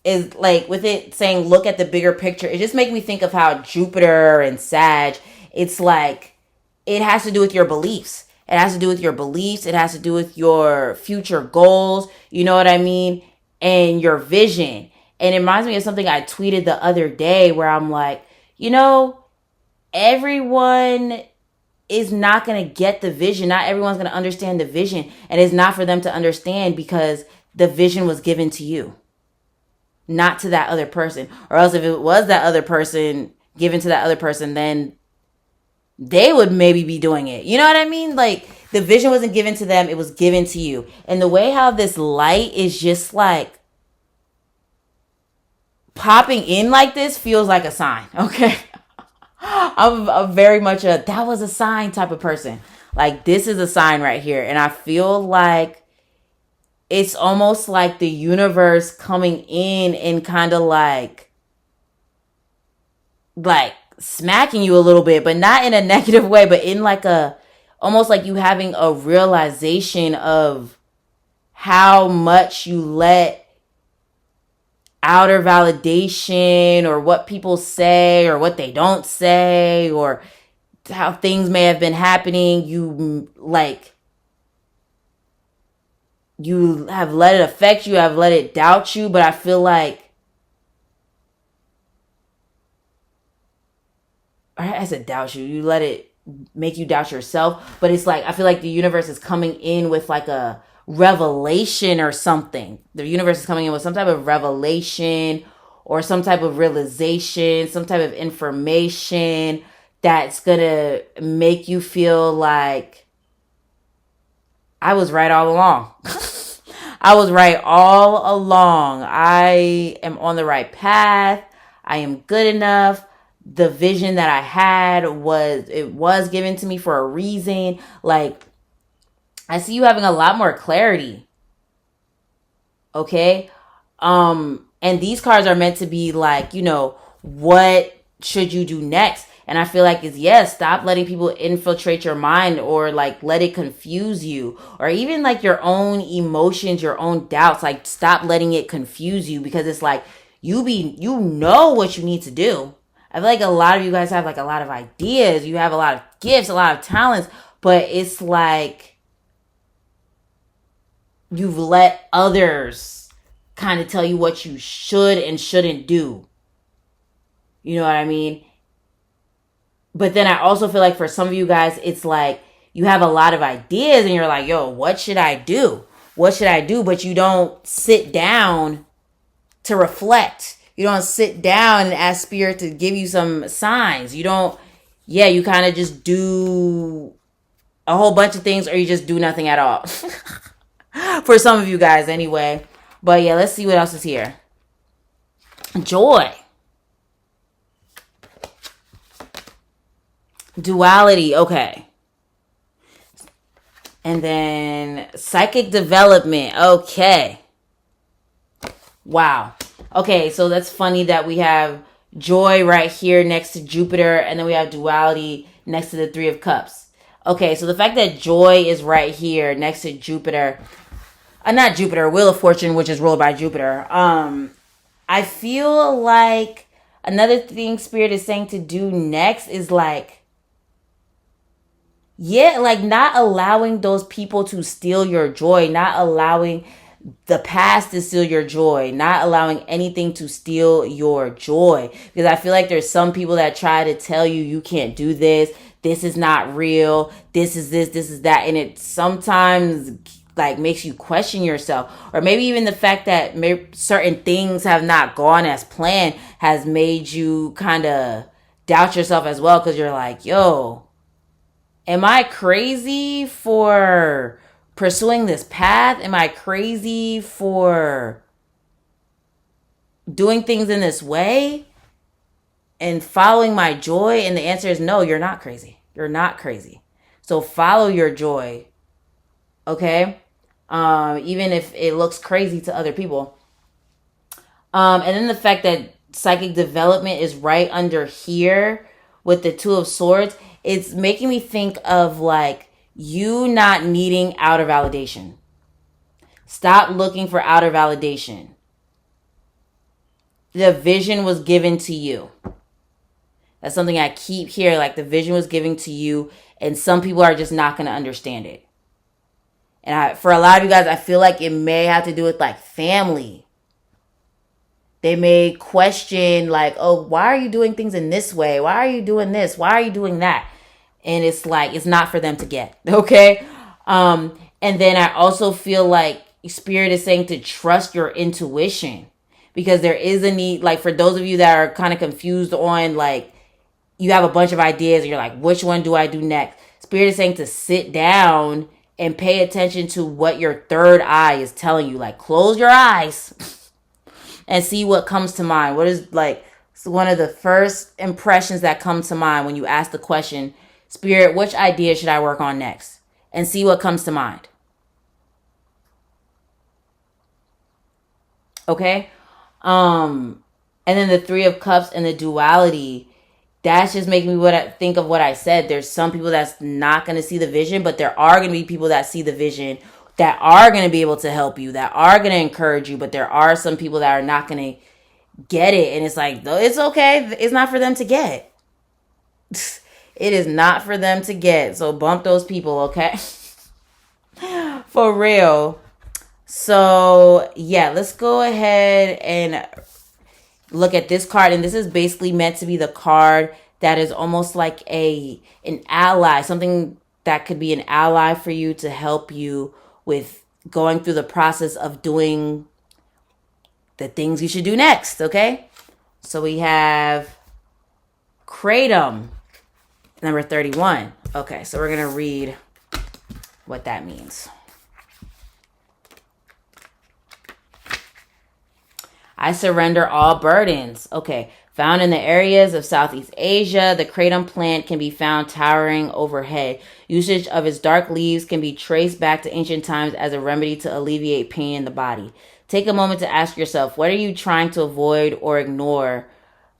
[SPEAKER 1] is like, with it saying look at the bigger picture, it just makes me think of how Jupiter and Sag, it's like, it has to do with your beliefs. It has to do with your beliefs. It has to do with your future goals. You know what I mean? And your vision. And it reminds me of something I tweeted the other day, where I'm like, everyone is not going to get the vision. Not everyone's going to understand the vision. And it's not for them to understand, because the vision was given to you, not to that other person. Or else if it was that other person, given to that other person, then they would maybe be doing it. You know what I mean? Like, the vision wasn't given to them, it was given to you. And the way how this light is just like popping in like this feels like a sign. Okay. I'm very much a that was a sign type of person. Like this is a sign right here. And I feel like it's almost like the universe coming in and kind of like smacking you a little bit, but not in a negative way, but in like a almost like you having a realization of how much you let outer validation or what people say or what they don't say or how things may have been happening, you have let it affect you, have let it doubt you. But I feel like I said doubt you, you let it make you doubt yourself. But it's like I feel like the universe is coming in with like a revelation or something. The universe is coming in with some type of revelation or some type of realization, some type of information that's gonna make you feel like I was right all along. I was right all along. I am on the right path. I am good enough. The vision that I had was given to me for a reason. Like I see you having a lot more clarity. Okay? And these cards are meant to be like, what should you do next? And I feel like it's yes, stop letting people infiltrate your mind or like let it confuse you or even like your own emotions, your own doubts. Like stop letting it confuse you because it's like you know what you need to do. I feel like a lot of you guys have like a lot of ideas. You have a lot of gifts, a lot of talents, but it's like you've let others kind of tell you what you should and shouldn't do. You know what I mean? But then I also feel like for some of you guys, it's like you have a lot of ideas and you're like, yo, what should I do? What should I do? But you don't sit down to reflect. You don't sit down and ask spirit to give you some signs. You don't, you kind of just do a whole bunch of things or you just do nothing at all. For some of you guys anyway. But yeah, let's see what else is here. Joy. Duality, okay. And then psychic development, okay. Wow. Okay, so that's funny that we have joy right here next to Jupiter, and then we have duality next to the Three of Cups. Okay, so the fact that joy is right here next to Jupiter, not Jupiter, Wheel of Fortune, which is ruled by Jupiter. I feel like another thing Spirit is saying to do next is like, like not allowing those people to steal your joy, not allowing the past to steal your joy, not allowing anything to steal your joy. Because I feel like there's some people that try to tell you, you can't do this is not real, this is that. And it sometimes like makes you question yourself. Or maybe even the fact that certain things have not gone as planned has made you kind of doubt yourself as well. Because you're like, yo, am I crazy for pursuing this path? Am I crazy for doing things in this way and following my joy? And the answer is no, you're not crazy. You're not crazy. So follow your joy. Okay? Even if it looks crazy to other people. And then the fact that psychic development is right under here with the Two of Swords, it's making me think of like you not needing outer validation. Stop looking for outer validation. The vision was given to you. That's something I keep hearing, like the vision was given to you and some people are just not going to understand it. And for a lot of you guys, I feel like it may have to do with like family. They may question like, oh, why are you doing things in this way? Why are you doing this? Why are you doing that? And it's like, it's not for them to get. Okay. And then I also feel like Spirit is saying to trust your intuition because there is a need, like for those of you that are kind of confused on like, you have a bunch of ideas and you're like, which one do I do next? Spirit is saying to sit down and pay attention to what your third eye is telling you. Like close your eyes and see what comes to mind. What is like one of the first impressions that come to mind when you ask the question, Spirit, which idea should I work on next? And see what comes to mind. Okay? And then the Three of Cups and the duality, that's just making me think of what I said. There's some people that's not going to see the vision, but there are going to be people that see the vision, that are going to be able to help you, that are going to encourage you, but there are some people that are not going to get it. And it's like, it's okay. It's not for them to get. It is not for them to get. So bump those people, okay? For real. So, yeah, let's go ahead and look at this card. And this is basically meant to be the card that is almost like an ally, something that could be an ally for you to help you with going through the process of doing the things you should do next, okay? So we have Kratom, number 31. Okay, so we're going to read what that means. I surrender all burdens. Okay, found in the areas of Southeast Asia, the kratom plant can be found towering overhead. Usage of its dark leaves can be traced back to ancient times as a remedy to alleviate pain in the body. Take a moment to ask yourself, what are you trying to avoid or ignore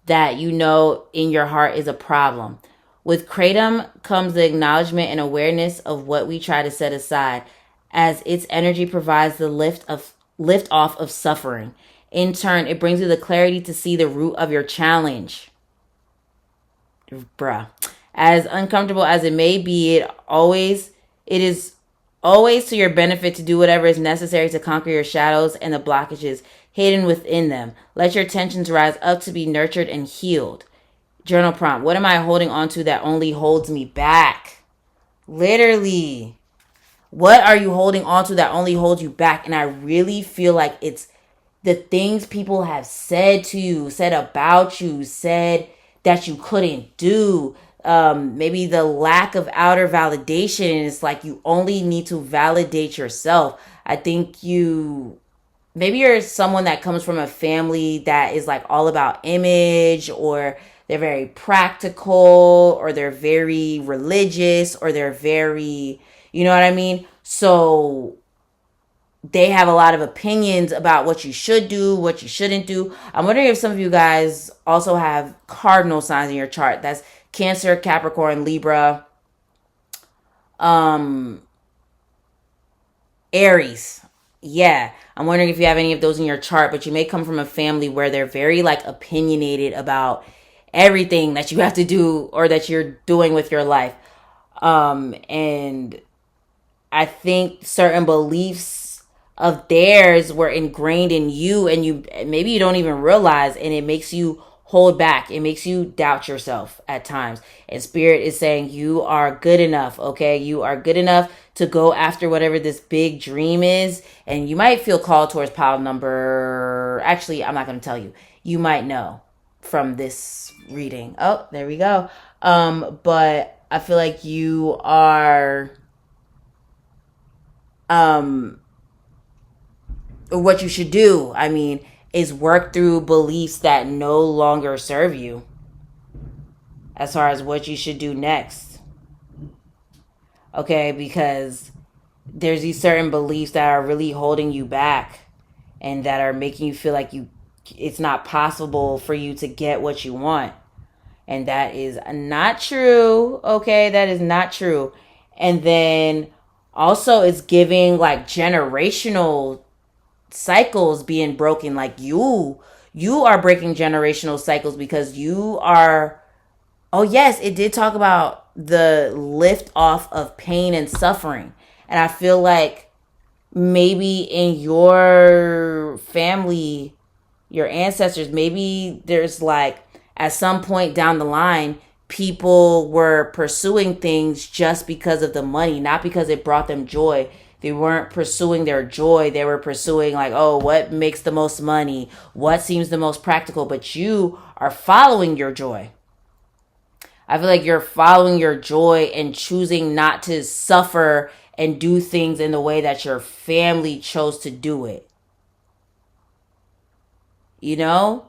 [SPEAKER 1] that you know in your heart is a problem? With kratom comes the acknowledgement and awareness of what we try to set aside, as its energy provides the lift off of suffering. In turn, it brings you the clarity to see the root of your challenge. Bruh. As uncomfortable as it may be, it is always to your benefit to do whatever is necessary to conquer your shadows and the blockages hidden within them. Let your tensions rise up to be nurtured and healed. Journal prompt. What am I holding on to that only holds me back? Literally. What are you holding on to that only holds you back? And I really feel like it's the things people have said to you, said about you, said that you couldn't do. Maybe the lack of outer validation. It's like you only need to validate yourself. I think maybe you're someone that comes from a family that is like all about image, or they're very practical, or they're very religious, or they're very, you know what I mean? So they have a lot of opinions about what you should do, what you shouldn't do. I'm wondering if some of you guys also have cardinal signs in your chart. That's Cancer, Capricorn, Libra, Aries. Yeah, I'm wondering if you have any of those in your chart, but you may come from a family where they're very like opinionated about everything that you have to do or that you're doing with your life. And I think certain beliefs of theirs were ingrained in you, and maybe you don't even realize, and it makes you hold back. It makes you doubt yourself at times. And Spirit is saying you are good enough, okay? You are good enough to go after whatever this big dream is. And you might feel called towards pile number... Actually, I'm not going to tell you. You might know from this reading. Oh, there we go. But I feel like you are... what you should do, I mean, is work through beliefs that no longer serve you as far as what you should do next. Okay, because there's these certain beliefs that are really holding you back and that are making you feel like it's not possible for you to get what you want. And that is not true. Okay, that is not true. And then also it's giving like generational cycles being broken. Like you are breaking generational cycles because you are... Oh yes, it did talk about the lift off of pain and suffering. And I feel like maybe in your family, your ancestors, maybe there's like at some point down the line, people were pursuing things just because of the money, not because it brought them joy. They weren't pursuing their joy. They were pursuing like, oh, what makes the most money? What seems the most practical? But you are following your joy. I feel like you're following your joy and choosing not to suffer and do things in the way that your family chose to do it. You know?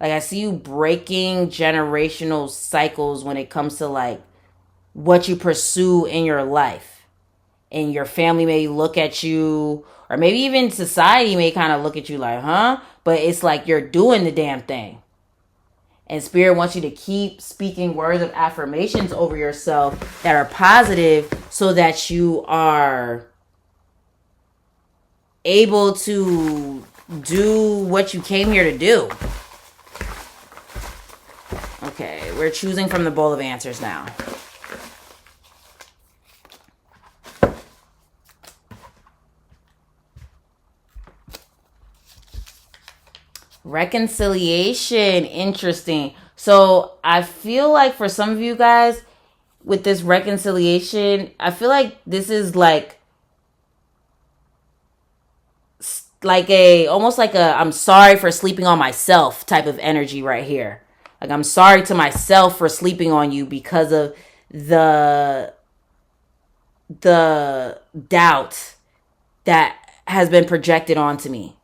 [SPEAKER 1] Like I see you breaking generational cycles when it comes to like what you pursue in your life. And your family may look at you, or maybe even society may kind of look at you like, huh? But it's like you're doing the damn thing. And Spirit wants you to keep speaking words of affirmations over yourself that are positive so that you are able to do what you came here to do. Okay, we're choosing from the bowl of answers now. Reconciliation, interesting. So I feel like for some of you guys with this reconciliation, I feel like this is like a almost like a I'm sorry for sleeping on myself type of energy right here. Like I'm sorry to myself for sleeping on you because of the doubt that has been projected onto me.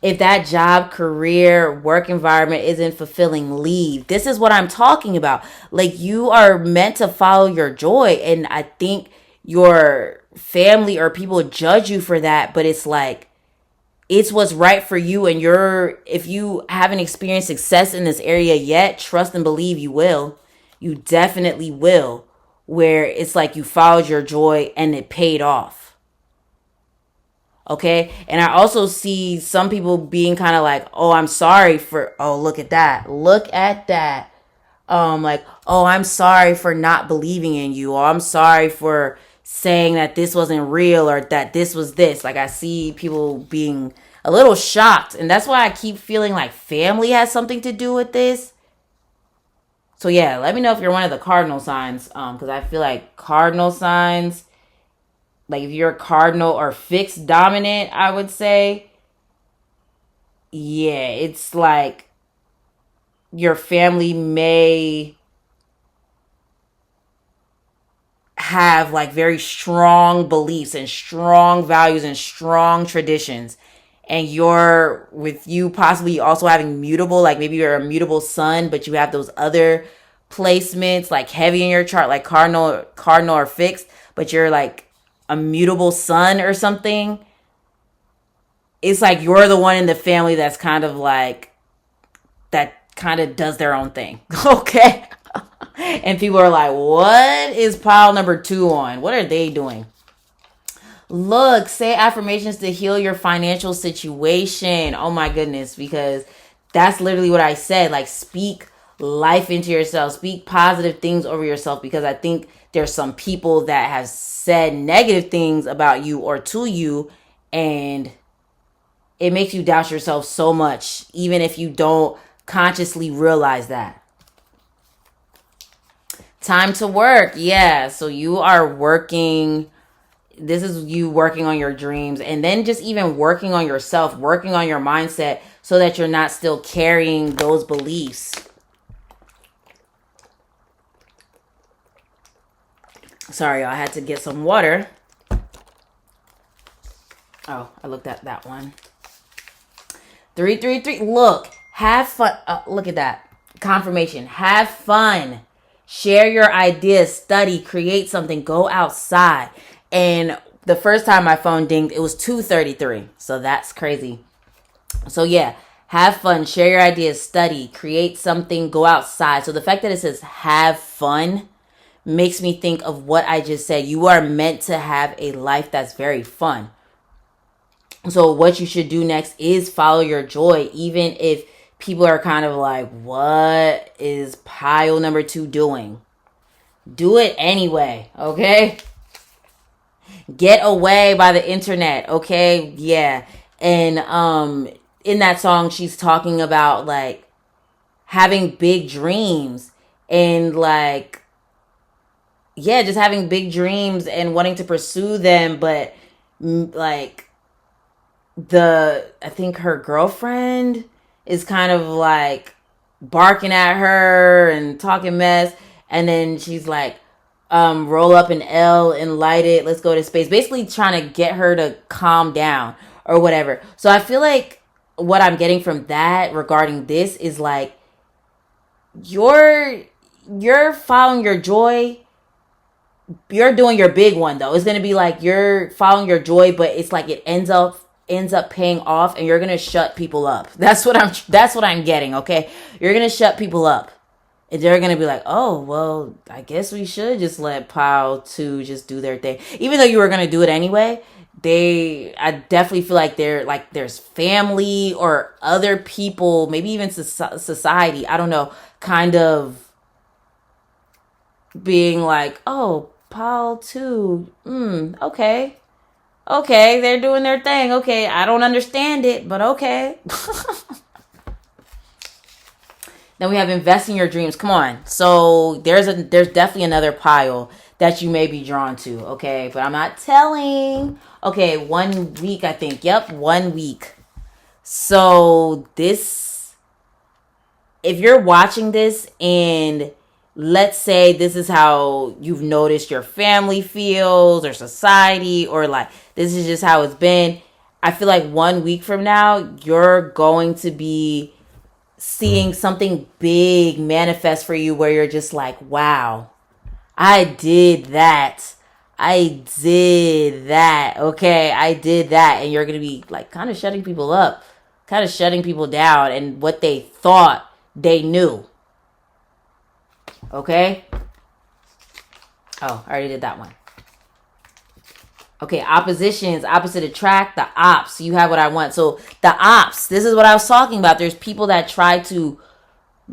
[SPEAKER 1] If that job, career, work environment isn't fulfilling, leave. This is what I'm talking about. Like you are meant to follow your joy. And I think your family or people judge you for that, but it's like, it's what's right for you. And if you haven't experienced success in this area yet, trust and believe you will. You definitely will. Where it's like you followed your joy and it paid off. Okay. And I also see some people being kind of like, oh, I'm sorry for, oh, look at that. Look at that. Like, oh, I'm sorry for not believing in you. Or I'm sorry for saying that this wasn't real or that this was this. Like I see people being a little shocked. And that's why I keep feeling like family has something to do with this. So yeah, let me know if you're one of the cardinal signs. Because I feel like cardinal signs, like if you're cardinal or fixed dominant, I would say, yeah, it's like your family may have like very strong beliefs and strong values and strong traditions. And you're with you possibly also having mutable, like maybe you're a mutable sun, but you have those other placements like heavy in your chart, like cardinal or fixed, but you're like a mutable sun or something. It's like you're the one in the family that's kind of like that kind of does their own thing. Okay. And people are like, what is pile number 2 on? What are they doing? Look, say affirmations to heal your financial situation. Oh my goodness, because that's literally what I said. Like speak life into yourself. Speak positive things over yourself, because I think there's some people that have said negative things about you or to you, and it makes you doubt yourself so much, even if you don't consciously realize that. Time to work. Yeah, so you are working. This is you working on your dreams, and then just even working on yourself, working on your mindset so that you're not still carrying those beliefs. Sorry, I had to get some water. Oh, I looked at that one. 333. Look, have fun. Look at that. Confirmation. Have fun. Share your ideas. Study. Create something. Go outside. And the first time my phone dinged, it was 2:33. So that's crazy. So yeah, have fun. Share your ideas. Study. Create something. Go outside. So the fact that it says have fun makes me think of what I just said. You are meant to have a life that's very fun. So what you should do next is follow your joy, even if people are kind of like, what is pile number 2 doing? Do it anyway, okay? Get away by the internet, okay? Yeah. And in that song, she's talking about like having big dreams and like, yeah, just having big dreams and wanting to pursue them, but like I think her girlfriend is kind of like barking at her and talking mess, and then she's like, roll up an L and light it, let's go to space, basically trying to get her to calm down, or whatever. So I feel like what I'm getting from that regarding this is like you're following your joy. You're doing your big one though. It's gonna be like you're following your joy, but it's like it ends up paying off, and you're gonna shut people up. That's what I'm getting. Okay, you're gonna shut people up, and they're gonna be like, oh well, I guess we should just let Pile 2 just do their thing, even though you were gonna do it anyway. I definitely feel like there's family or other people, maybe even society. I don't know, kind of being like, oh, Paul 2, okay. Okay, they're doing their thing. Okay, I don't understand it, but okay. Then we have invest in your dreams. Come on. So there's definitely another pile that you may be drawn to, okay? But I'm not telling. Okay, 1 week, I think. Yep, 1 week. So this, if you're watching this and let's say this is how you've noticed your family feels or society, or like this is just how it's been, I feel like 1 week from now you're going to be seeing something big manifest for you where you're just like, wow, I did that. Okay, I did that. And you're going to be like kind of shutting people up, kind of shutting people down and what they thought they knew. Okay. Oh, I already did that one. Okay, oppositions, opposite attract, the ops. You have what I want. So the ops, this is what I was talking about. There's people that try to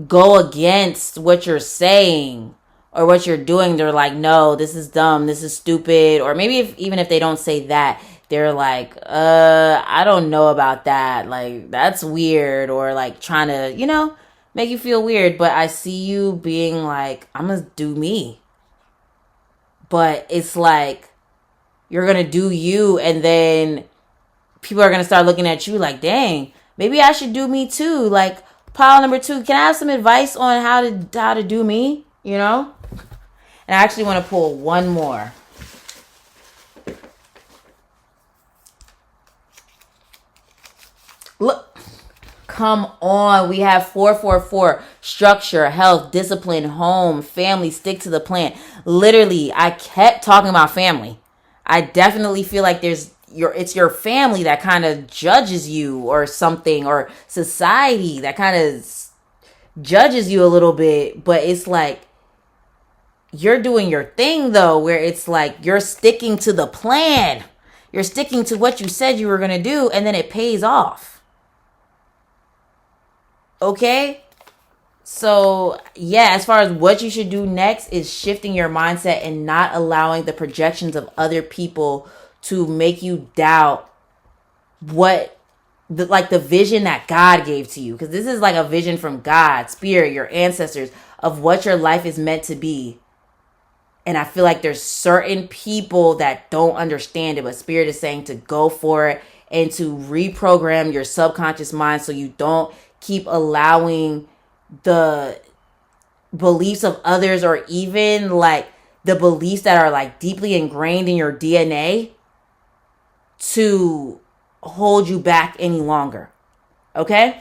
[SPEAKER 1] go against what you're saying or what you're doing. They're like, no, this is dumb, this is stupid. Or maybe even if they don't say that, they're like, I don't know about that. Like, that's weird. Or like trying to, make you feel weird. But I see you being like, I'm going to do me. But it's like, you're going to do you, and then people are going to start looking at you like, dang, maybe I should do me too. Like, pile number 2, can I have some advice on how to do me, And I actually want to pull one more. Look, come on. We have 444, structure, health, discipline, home, family, stick to the plan. Literally, I kept talking about family. I definitely feel like it's your family that kind of judges you or something, or society that kind of judges you a little bit. But it's like you're doing your thing though, where it's like you're sticking to the plan. You're sticking to what you said you were going to do, and then it pays off. Okay? So, yeah, as far as what you should do next is shifting your mindset and not allowing the projections of other people to make you doubt what the vision that God gave to you. Because this is like a vision from God, spirit, your ancestors, of what your life is meant to be. And I feel like there's certain people that don't understand it, but spirit is saying to go for it and to reprogram your subconscious mind so you don't keep allowing the beliefs of others, or even like the beliefs that are like deeply ingrained in your DNA, to hold you back any longer. Okay?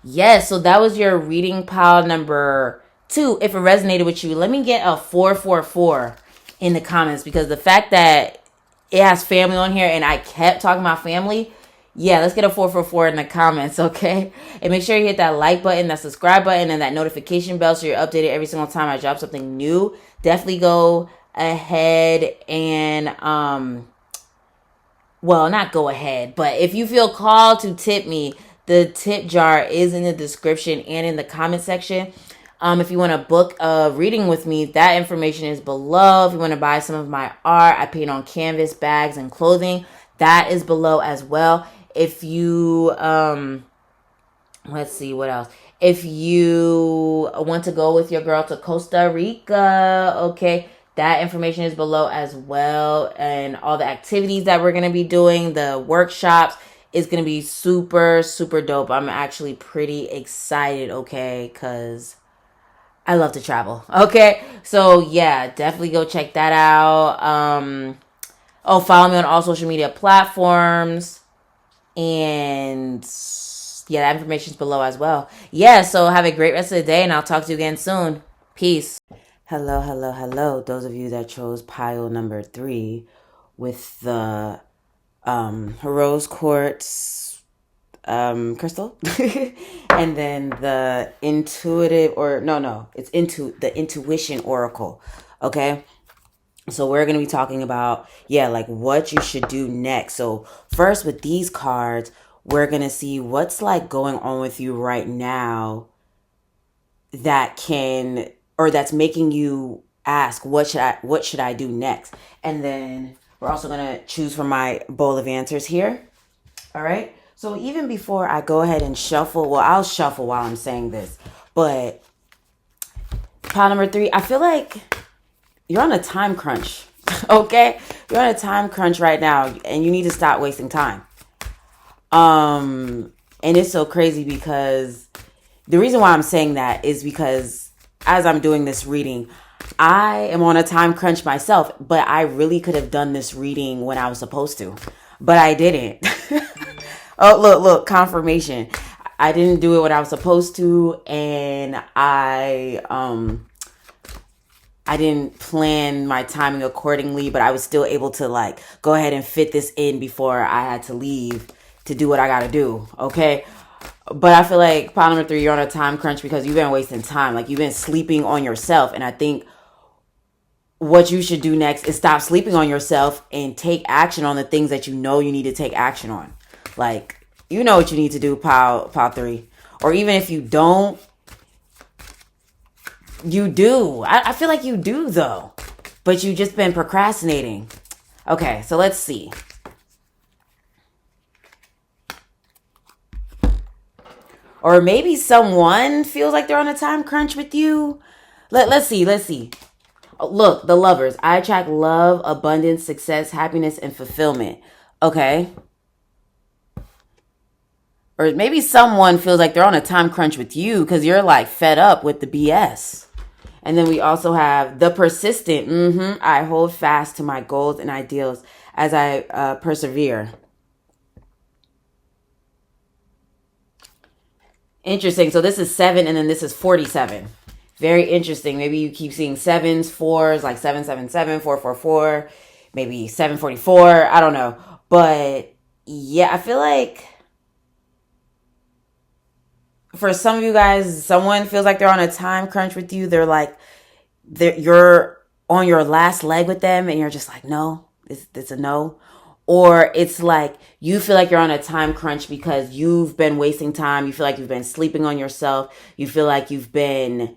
[SPEAKER 1] Yes, so that was your reading pile number 2. If it resonated with you, let me get a 444 in the comments, because the fact that it has family on here and I kept talking about family, yeah, let's get a 444 in the comments, okay? And make sure you hit that like button, that subscribe button, and that notification bell so you're updated every single time I drop something new. Definitely go ahead and, well, not go ahead, but if you feel called to tip me, the tip jar is in the description and in the comment section. If you want to book a reading with me, that information is below. If you want to buy some of my art, I paint on canvas, bags, and clothing. That is below as well. If you, let's see, what else? If you want to go with your girl to Costa Rica, okay, that information is below as well. And all the activities that we're going to be doing, the workshops, is going to be super, super dope. I'm actually pretty excited, okay, because I love to travel, okay? So, yeah, definitely go check that out. Oh, follow me on all social media platforms. And yeah, that information's below as well. Yeah, so have a great rest of the day, and I'll talk to you again soon. Peace. Hello, hello, hello. Those of you that chose pile number 3 with the rose quartz crystal, and then the intuitive, or no, it's into the intuition oracle. Okay. So we're going to be talking about, like what you should do next. So first with these cards, we're going to see what's like going on with you right now that's making you ask, what should I do next? And then we're also going to choose from my bowl of answers here. All right. So even before I go ahead and shuffle, well, I'll shuffle while I'm saying this, but pile number 3, I feel like you're on a time crunch. Okay? You're on a time crunch right now, and you need to stop wasting time. And it's so crazy because the reason why I'm saying that is because as I'm doing this reading, I am on a time crunch myself, but I really could have done this reading when I was supposed to, but I didn't. Oh, look, confirmation. I didn't do it when I was supposed to, and I didn't plan my timing accordingly, but I was still able to like go ahead and fit this in before I had to leave to do what I got to do. Okay. But I feel like pile number 3, you're on a time crunch because you've been wasting time. Like you've been sleeping on yourself. And I think what you should do next is stop sleeping on yourself and take action on the things that you know you need to take action on. Like, you know what you need to do, pile 3. Or even if you don't, you do. I feel like you do, though. But you've just been procrastinating. Okay, so let's see. Or maybe someone feels like they're on a time crunch with you. Let's see. Oh, look, the lovers. I attract love, abundance, success, happiness, and fulfillment. Okay. Or maybe someone feels like they're on a time crunch with you because you're like fed up with the BS. And then we also have the persistent. I hold fast to my goals and ideals as I persevere. Interesting. So this is 7 and then this is 47. Very interesting. Maybe you keep seeing 7s, 4s, like 777, 444, maybe 744. I don't know. But yeah, I feel like for some of you guys, someone feels like they're on a time crunch with you. They're like, you're on your last leg with them and you're just like, no, it's a no. Or it's like you feel like you're on a time crunch because you've been wasting time. You feel like you've been sleeping on yourself. You feel like you've been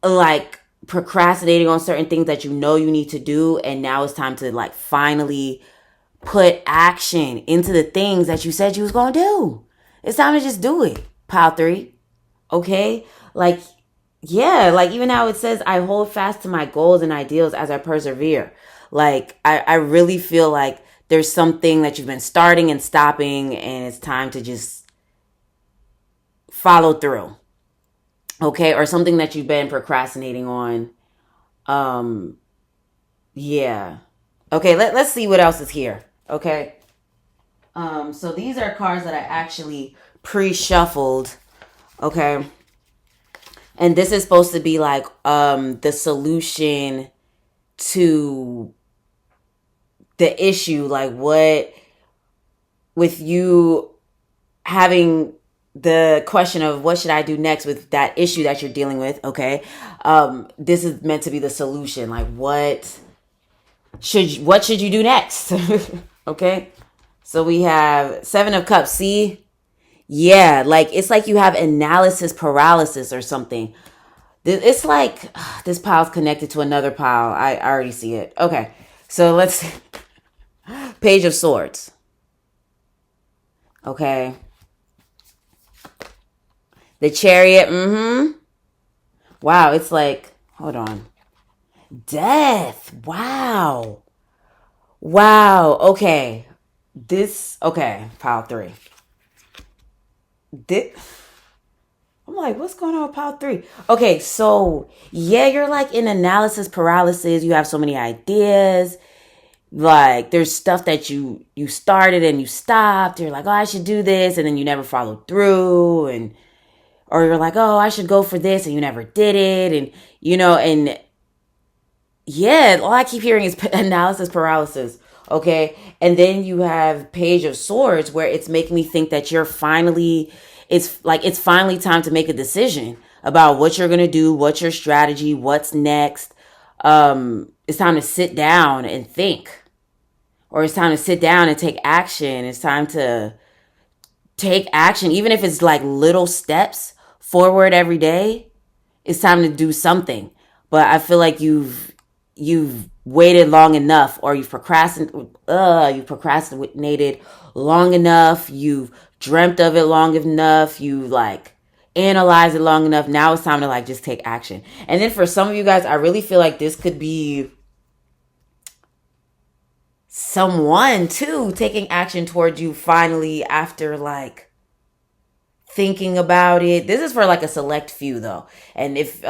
[SPEAKER 1] like procrastinating on certain things that you know you need to do. And now it's time to like finally put action into the things that you said you was going to do. It's time to just do it. Pile 3. Okay? Like, yeah, like even now it says, I hold fast to my goals and ideals as I persevere. Like, I really feel like there's something that you've been starting and stopping, and it's time to just follow through. Okay? Or something that you've been procrastinating on. Yeah. Okay, let's see what else is here. Okay? So these are cards that I actually pre-shuffled. Okay? And this is supposed to be like the solution to the issue, like what with you having the question of what should I do next with that issue that you're dealing with. Okay. This is meant to be the solution. Like what should you do next? Okay. So we have 7 of Cups. See? Yeah. Like it's like you have analysis paralysis or something. It's like this pile's connected to another pile. I already see it. Okay. So let's Page of Swords. Okay. The Chariot. Wow, it's like, hold on. Death. Wow. Okay. Pile 3. I'm like, what's going on with pile 3? Okay, so yeah, you're like in analysis paralysis. You have so many ideas. Like there's stuff that you started and you stopped. You're like, oh, I should do this, and then you never followed through, and or you're like, oh, I should go for this, and you never did it, and and yeah, all I keep hearing is analysis paralysis. Okay. And then you have Page of Swords where it's making me think that it's finally time to make a decision about what you're going to do, what's your strategy, what's next. It's time to sit down and think, or it's time to sit down and take action. It's time to take action, even if it's like little steps forward every day. It's time to do something. But I feel like you've waited long enough, or you've procrastinated long enough, you've dreamt of it long enough, you like analyzed it long enough. Now it's time to like just take action. And then for some of you guys, I really feel like this could be someone too taking action towards you finally after like thinking about it. This is for like a select few though. And if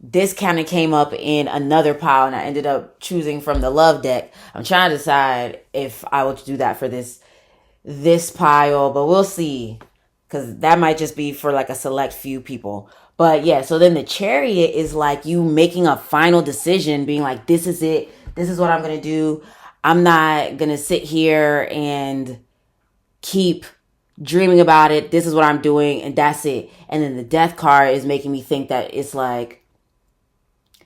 [SPEAKER 1] this kind of came up in another pile and I ended up choosing from the love deck, I'm trying to decide if I would do that for this pile, but we'll see, because that might just be for like a select few people. But yeah, so then the Chariot is like you making a final decision, being like, this is it, this is what I'm gonna do. I'm not gonna sit here and keep dreaming about it. This is what I'm doing, and that's it. And then the Death card is making me think that it's like,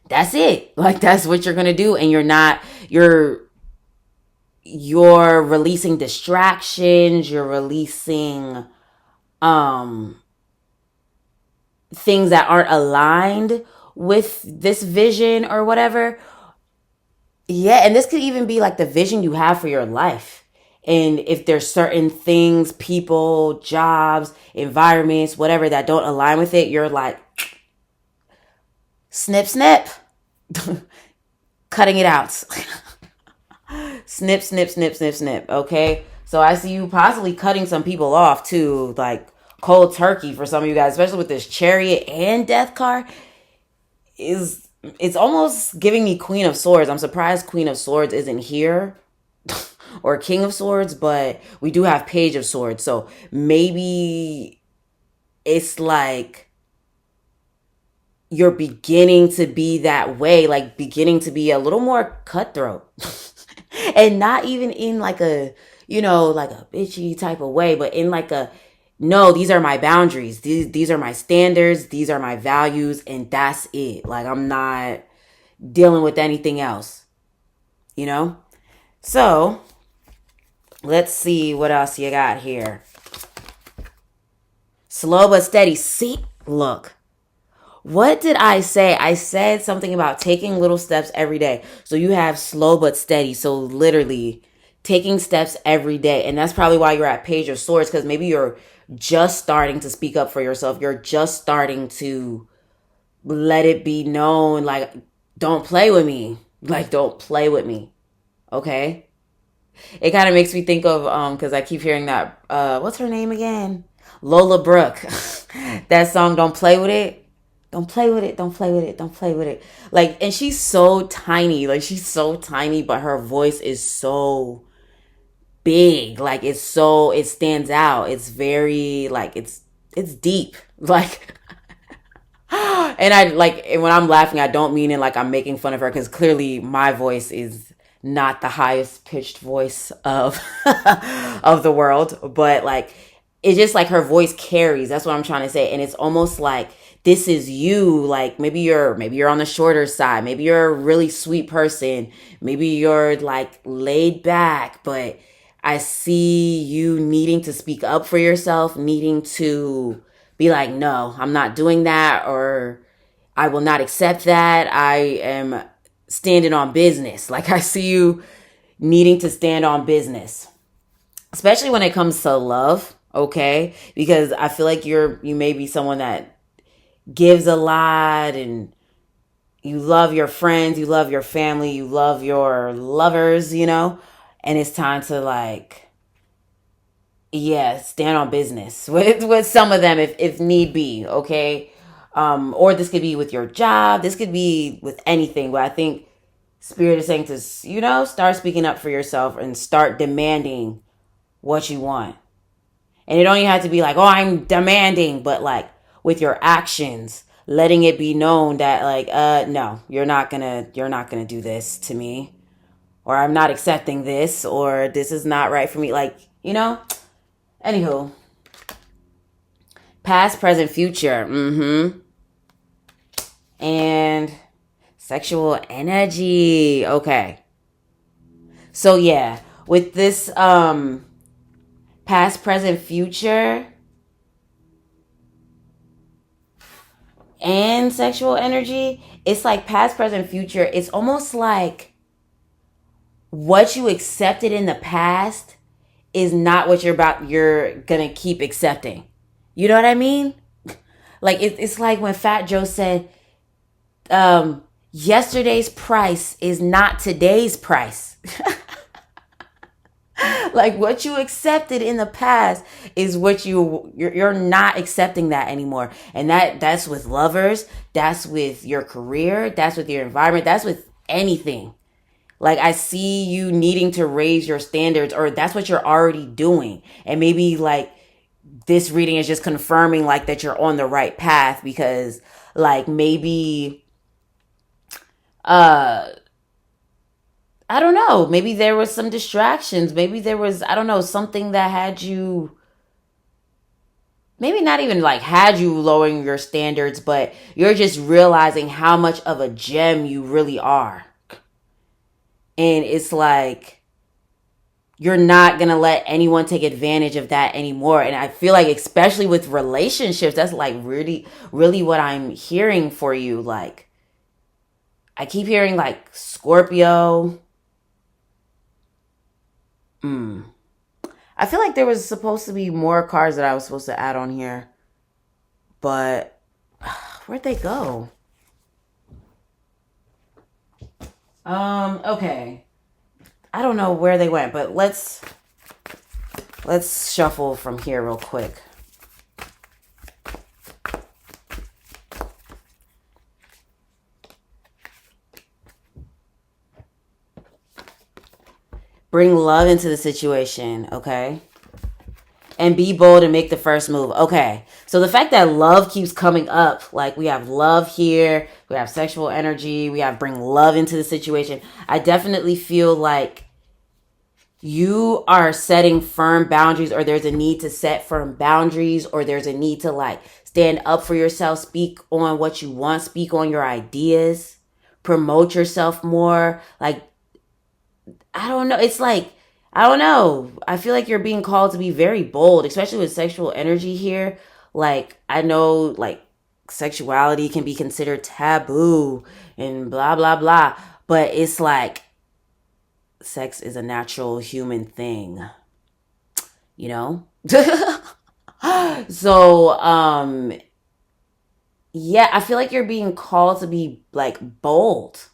[SPEAKER 1] that's it. Like that's what you're gonna do, and you're releasing distractions. You're releasing things that aren't aligned with this vision or whatever. Yeah, and this could even be like the vision you have for your life. And if there's certain things, people, jobs, environments, whatever that don't align with it, you're like, snip, snip, cutting it out. Snip, snip, snip, snip, snip. Okay. So I see you possibly cutting some people off too, like cold turkey for some of you guys, especially with this Chariot and Death card. It's almost giving me Queen of Swords. I'm surprised Queen of Swords isn't here or King of Swords, but we do have Page of Swords. So maybe it's like you're beginning to be that way, like beginning to be a little more cutthroat. And not even in like a, like a bitchy type of way, but in like a, no, these are my boundaries. These are my standards. These are my values. And that's it. Like, I'm not dealing with anything else, you know? So let's see what else you got here. Slow but steady. See, look. What did I say? I said something about taking little steps every day. So you have slow but steady. So literally taking steps every day. And that's probably why you're at Page of Swords, because maybe you're just starting to speak up for yourself. You're just starting to let it be known, like, don't play with me. Like, don't play with me. Okay? It kind of makes me think of, because I keep hearing that, what's her name again? Lola Brooke. That song, Don't Play With It. Don't play with it. Don't play with it. Don't play with it. Like, and she's so tiny. Like, she's so tiny, but her voice is so big. Like, it stands out. It's very, like, it's deep. Like, and I, like, and when I'm laughing, I don't mean it like I'm making fun of her, because clearly my voice is not the highest pitched voice of, of the world. But, like, it's just like her voice carries. That's what I'm trying to say. And it's almost like, this is you. Like maybe you're on the shorter side. Maybe you're a really sweet person. Maybe you're like laid back, but I see you needing to speak up for yourself, needing to be like, no, I'm not doing that, or I will not accept that. I am standing on business. Like I see you needing to stand on business, especially when it comes to love. Okay. Because I feel like you may be someone that gives a lot, and you love your friends, you love your family, you love your lovers, and it's time to like, yeah, stand on business with some of them if need be. Okay. Or this could be with your job. This could be with anything, but I think Spirit is saying to, start speaking up for yourself and start demanding what you want. And it don't even have to be like, oh, I'm demanding, but like with your actions, letting it be known that like, no, you're not gonna do this to me, or I'm not accepting this, or this is not right for me. Like, Anywho, past, present, future. And sexual energy. Okay. So yeah, with this past, present, future and sexual energy, it's like past, present, future. It's almost like what you accepted in the past is not what you're gonna keep accepting. You know what I mean? Like it's like when Fat Joe said, yesterday's price is not today's price. Like what you accepted in the past is what you're not accepting that anymore. And that's with lovers, that's with your career, that's with your environment, that's with anything. Like I see you needing to raise your standards, or that's what you're already doing. And maybe like this reading is just confirming like that you're on the right path, because like maybe uh I don't know, maybe there was some distractions, maybe there was, I don't know, something that had you, maybe not even like had you lowering your standards, but you're just realizing how much of a gem you really are. And it's like you're not gonna let anyone take advantage of that anymore. And I feel like, especially with relationships, that's like really, really what I'm hearing for you. Like, I keep hearing like Scorpio. I feel like there was supposed to be more cards that I was supposed to add on here, but where'd they go? Okay. I don't know where they went, but let's shuffle from here real quick. Bring love into the situation, okay? And be bold and make the first move. Okay. So the fact that love keeps coming up, like we have love here, we have sexual energy, we have bring love into the situation. I definitely feel like you are setting firm boundaries, or there's a need to set firm boundaries, or there's a need to like stand up for yourself, speak on what you want, speak on your ideas, promote yourself more. Like, I don't know. It's like, I don't know. I feel like you're being called to be very bold, especially with sexual energy here. Like, I know, like, sexuality can be considered taboo and blah, blah, blah. But it's like, sex is a natural human thing, you know? So, yeah, I feel like you're being called to be, like, bold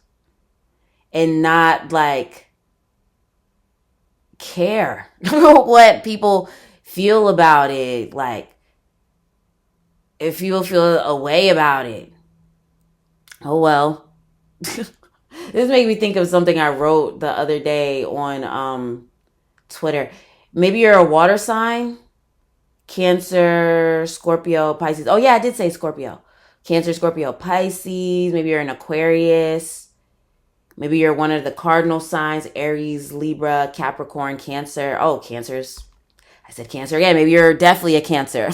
[SPEAKER 1] and not, like, care what people feel about it. Like, if people feel a way about it, oh well. This made me think of something I wrote the other day on Twitter. Maybe you're a water sign. Cancer, Scorpio, Pisces. Oh yeah, I did say Scorpio. Cancer, Scorpio, Pisces. Maybe you're an Aquarius. Maybe you're one of the cardinal signs: Aries, Libra, Capricorn, Cancer. Oh, Cancers. I said Cancer again. Maybe you're definitely a Cancer.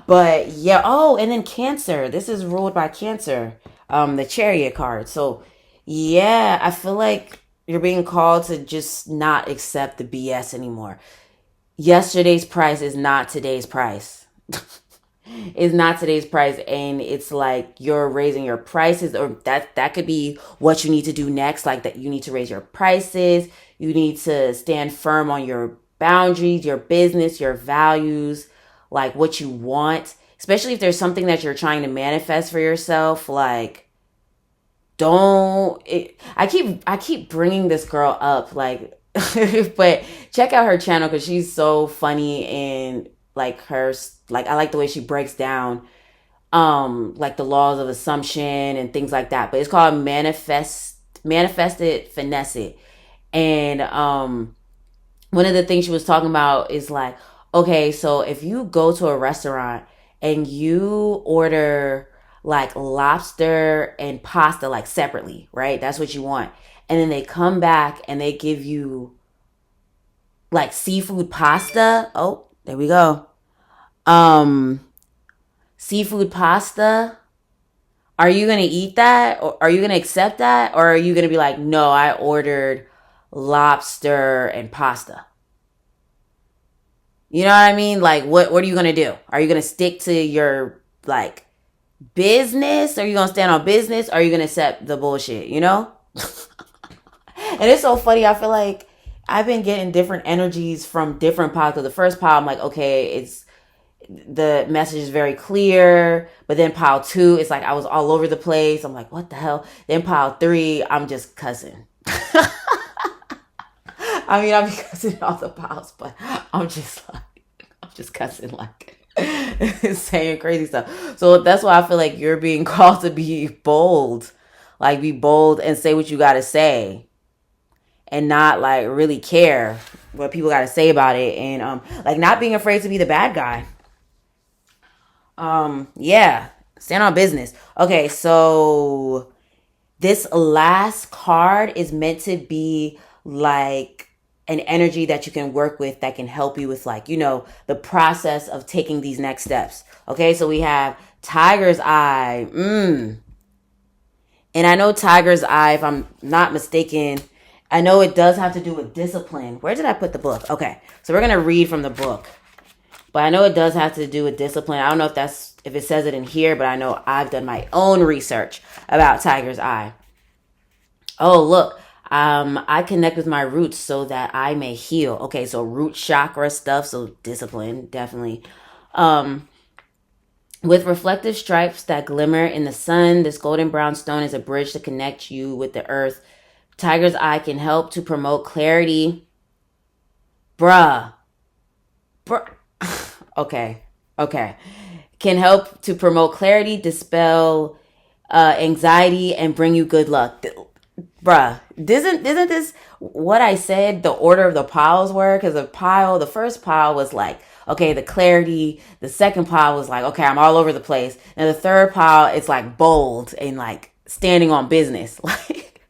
[SPEAKER 1] But yeah. Oh, and then Cancer. This is ruled by Cancer. The Chariot card. So yeah, I feel like you're being called to just not accept the BS anymore. Yesterday's price is not today's price. Is not today's price, and it's like you're raising your prices, or that could be what you need to do next. Like that, you need to raise your prices, you need to stand firm on your boundaries, your business, your values, like what you want, especially if there's something that you're trying to manifest for yourself. Like, I keep bringing this girl up, like, but check out her channel because she's so funny, and like like I like the way she breaks down like the laws of assumption and things like that. But it's called manifest it, finesse it. And one of the things she was talking about is like, okay, so if you go to a restaurant and you order like lobster and pasta like separately, right? That's what you want. And then they come back and they give you like seafood pasta. Oh, there we go. Seafood pasta. Are you going to eat that? Or are you going to accept that? Or are you going to be like, no, I ordered lobster and pasta? You know what I mean? Like, what are you going to do? Are you going to stick to your, like, business? Are you going to stand on business? Or are you going to accept the bullshit, you know? And it's so funny. I feel like I've been getting different energies from different piles. Because the first pile, I'm like, okay, it's the message is very clear. But then pile 2, it's like I was all over the place. I'm like, what the hell? Then pile 3, I'm just cussing. I mean, I'm cussing all the piles, but I'm just cussing, like, saying crazy stuff. So that's why I feel like you're being called to be bold. Like, be bold and say what you got to say. And not, like, really care what people got to say about it. And, like, not being afraid to be the bad guy. Yeah. Stand on business. Okay, so this last card is meant to be, like, an energy that you can work with that can help you with, like, you know, the process of taking these next steps. Okay, so we have Tiger's Eye. And I know Tiger's Eye, if I'm not mistaken, I know it does have to do with discipline. Where did I put the book? Okay, so we're going to read from the book. But I know it does have to do with discipline. I don't know if it says it in here, but I know I've done my own research about Tiger's Eye. Oh, look. I connect with my roots so that I may heal. Okay, so root chakra stuff, so discipline, definitely. With reflective stripes that glimmer in the sun, this golden brown stone is a bridge to connect you with the earth. Tiger's Eye can help to promote clarity. Bruh. Okay. Can help to promote clarity, dispel anxiety, and bring you good luck. Bruh, isn't this what I said the order of the piles were? Because the first pile was like, okay, the clarity. The second pile was like, okay, I'm all over the place. And the third pile, it's like bold and like standing on business. Like,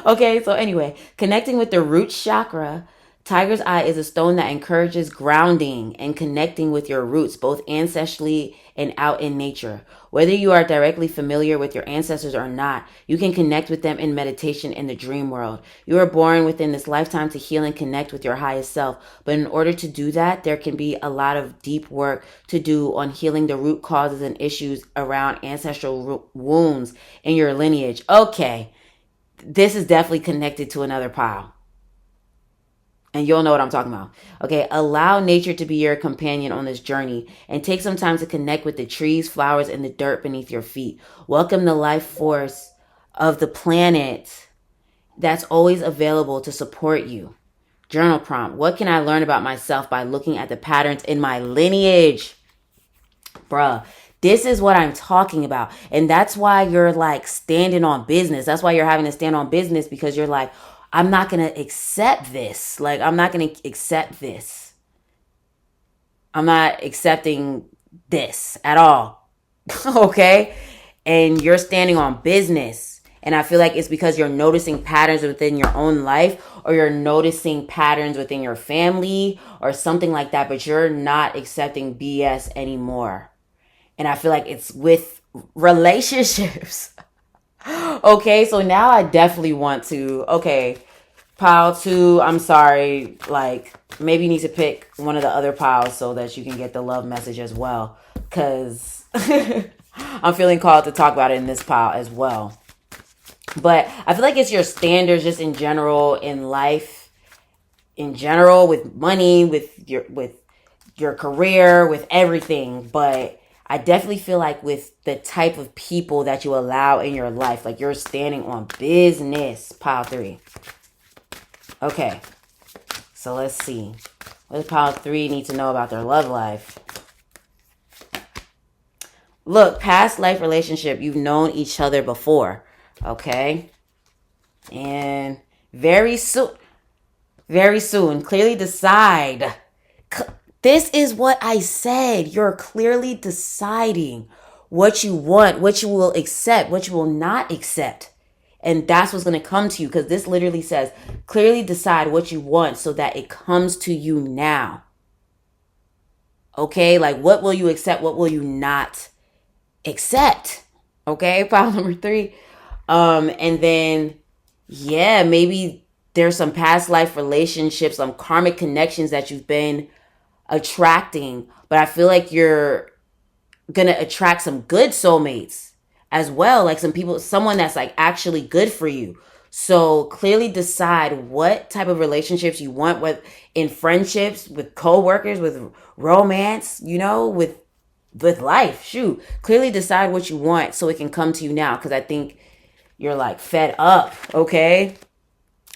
[SPEAKER 1] okay, so anyway, connecting with the root chakra. Tiger's Eye is a stone that encourages grounding and connecting with your roots, both ancestrally and out in nature. Whether you are directly familiar with your ancestors or not, you can connect with them in meditation in the dream world. You are born within this lifetime to heal and connect with your highest self. But in order to do that, there can be a lot of deep work to do on healing the root causes and issues around ancestral wounds in your lineage. Okay, this is definitely connected to another pile. And you'll know what I'm talking about. Okay, allow nature to be your companion on this journey and take some time to connect with the trees, flowers, and the dirt beneath your feet. Welcome the life force of the planet that's always available to support you. Journal prompt. What can I learn about myself by looking at the patterns in my lineage? Bruh, this is what I'm talking about. And that's why you're like standing on business. That's why you're having to stand on business, because you're like, I'm not going to accept this. Like, I'm not going to accept this. I'm not accepting this at all. Okay? And you're standing on business. And I feel like it's because you're noticing patterns within your own life, or you're noticing patterns within your family or something like that, but you're not accepting BS anymore. And I feel like it's with relationships. Okay, so now I definitely want to, okay, pile 2, I'm sorry, like, maybe you need to pick one of the other piles so that you can get the love message as well, because I'm feeling called to talk about it in this pile as well. But I feel like it's your standards just in general, in life, in general, with money, with your career, with everything. But I definitely feel like with the type of people that you allow in your life, like you're standing on business. Pile 3. Okay. So let's see. What does pile 3 need to know about their love life? Look, past life relationship, you've known each other before. Okay. And very soon, clearly decide. This is what I said. You're clearly deciding what you want, what you will accept, what you will not accept. And that's what's going to come to you, because this literally says clearly decide what you want so that it comes to you now. Okay? Like, what will you accept? What will you not accept? Okay? Pile number 3. And then, yeah, maybe there's some past life relationships, some karmic connections that you've been attracting, but I feel like you're gonna attract some good soulmates as well, like some people, someone that's like actually good for you. So clearly decide what type of relationships you want, with in friendships, with co-workers, with romance, with life. Shoot, clearly decide what you want so it can come to you now, because I think you're like fed up, okay,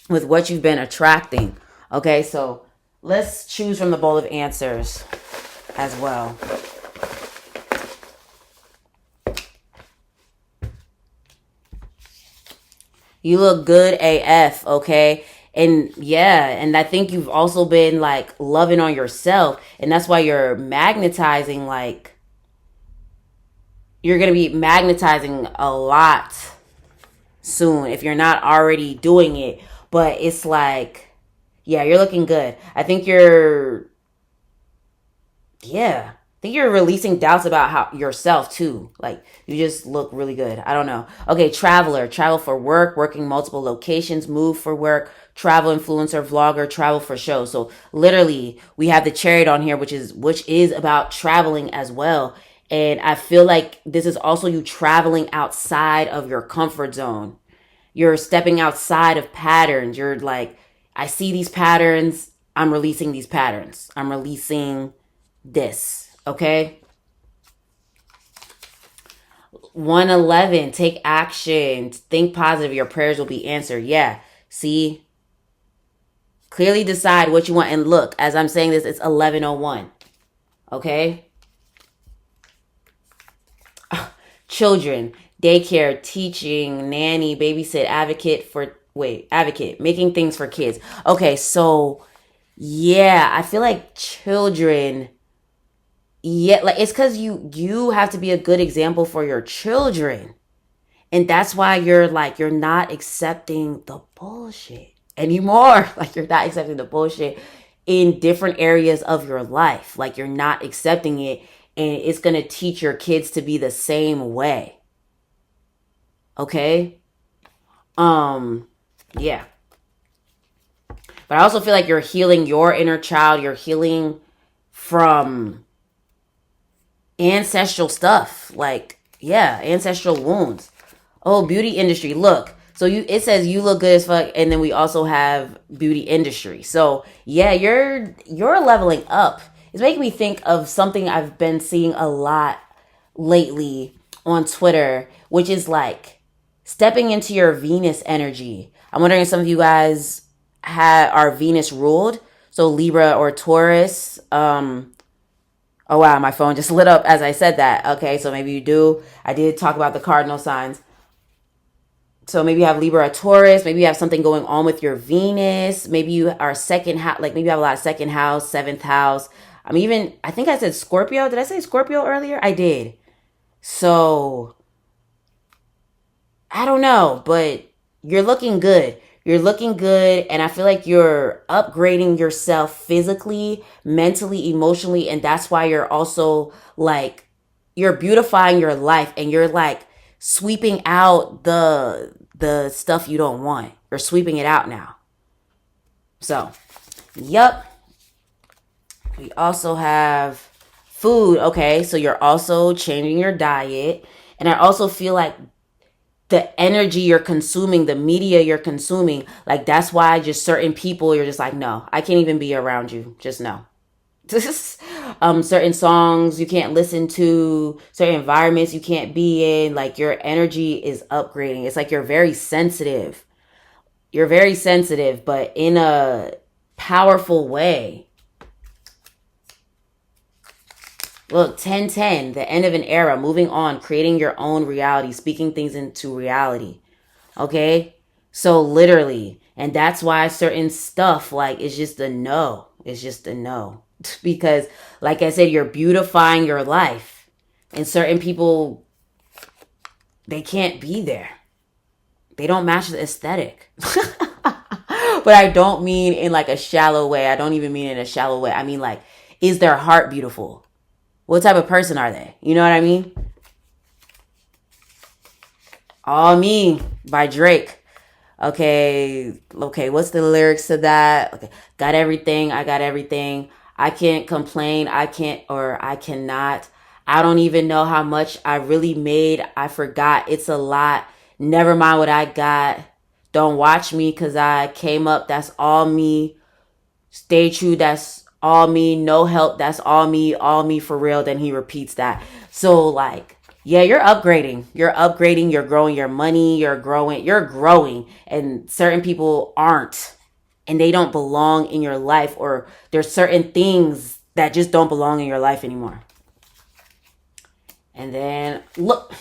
[SPEAKER 1] with what you've been attracting. Okay, so let's choose from the bowl of answers as well. You look good AF, okay? And yeah, and I think you've also been like loving on yourself, and that's why you're magnetizing, like you're going to be magnetizing a lot soon if you're not already doing it. But it's like, yeah, you're looking good. I think you're releasing doubts about how yourself too. Like, you just look really good. I don't know. Okay, travel for work, working multiple locations, move for work, travel influencer, vlogger, travel for shows. So literally, we have the chariot on here, which is about traveling as well. And I feel like this is also you traveling outside of your comfort zone. You're stepping outside of patterns. You're like, I see these patterns. I'm releasing these patterns. I'm releasing this. Okay. 111, take action. Think positive. Your prayers will be answered. Yeah. See? Clearly decide what you want. And look, as I'm saying this, it's 11:01. Okay? Children, daycare, teaching, nanny, babysit, advocate, making things for kids. Okay, so yeah, I feel like children, yeah, like it's because you have to be a good example for your children. And that's why you're not accepting the bullshit anymore. Like, you're not accepting the bullshit in different areas of your life. Like, you're not accepting it, and it's going to teach your kids to be the same way. Okay? Yeah. But I also feel like you're healing your inner child. You're healing from ancestral stuff. Like, yeah, ancestral wounds. Oh, beauty industry. Look. So it says you look good as fuck, and then we also have beauty industry. So yeah, you're leveling up. It's making me think of something I've been seeing a lot lately on Twitter, which is like stepping into your Venus energy. I'm wondering if some of you guys are Venus ruled, so Libra or Taurus. Oh wow, my phone just lit up as I said that. Okay, so maybe you do. I did talk about the cardinal signs. So maybe you have Libra or Taurus. Maybe you have something going on with your Venus. Maybe you are second house, like maybe you have a lot of second house, seventh house. I think I said Scorpio. Did I say Scorpio earlier? I did. So I don't know, but you're looking good. You're looking good, and I feel like you're upgrading yourself physically, mentally, emotionally, and that's why you're also like you're beautifying your life, and you're like sweeping out the stuff you don't want. You're sweeping it out now. So, yep. We also have food. Okay, so you're also changing your diet, and I also feel like the energy you're consuming, the media you're consuming, like that's why just certain people, you're just like, no, I can't even be around you. Just no. Certain songs you can't listen to, certain environments you can't be in. Like, your energy is upgrading. It's like you're very sensitive. You're very sensitive, but in a powerful way. Look, 1010, the end of an era, moving on, creating your own reality, speaking things into reality. Okay? So literally, and that's why certain stuff like it's just a no. It's just a no. Because like I said, you're beautifying your life. And certain people, they can't be there. They don't match the aesthetic. But I don't mean in like a shallow way. I don't even mean in a shallow way. I mean like, is their heart beautiful? What type of person are they? You know what I mean? All Me by Drake. Okay, what's the lyrics to that? Okay, got everything, I got everything. I can't complain, I can't, or I cannot. I don't even know how much I really made. I forgot, it's a lot. Never mind what I got. Don't watch me because I came up, that's all me. Stay true, that's all me. No help, that's all me for real. Then he repeats that. So like, yeah, you're upgrading. You're upgrading, you're growing your money, you're growing. And certain people aren't. And they don't belong in your life, or there's certain things that just don't belong in your life anymore. And then look,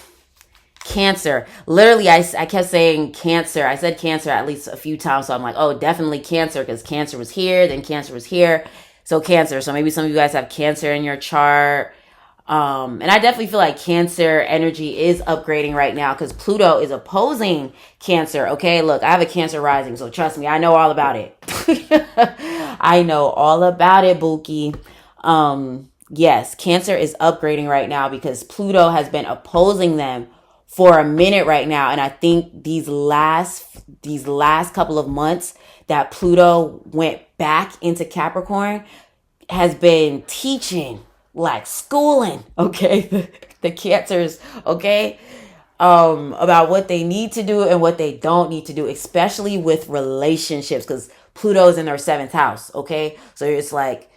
[SPEAKER 1] Cancer. Literally, I kept saying Cancer. I said Cancer at least a few times. So I'm like, oh, definitely Cancer, because Cancer was here, then Cancer was here. So Cancer. So maybe some of you guys have Cancer in your chart. And I definitely feel like Cancer energy is upgrading right now because Pluto is opposing Cancer. Okay, look, I have a Cancer rising, so trust me, I know all about it. I know all about it, Bookie. Yes, Cancer is upgrading right now because Pluto has been opposing them for a minute right now, and I think these last couple of months that Pluto went back into Capricorn has been teaching, like schooling, okay, the Cancers, okay, about what they need to do and what they don't need to do, especially with relationships, because Pluto's in their seventh house, okay? So it's like,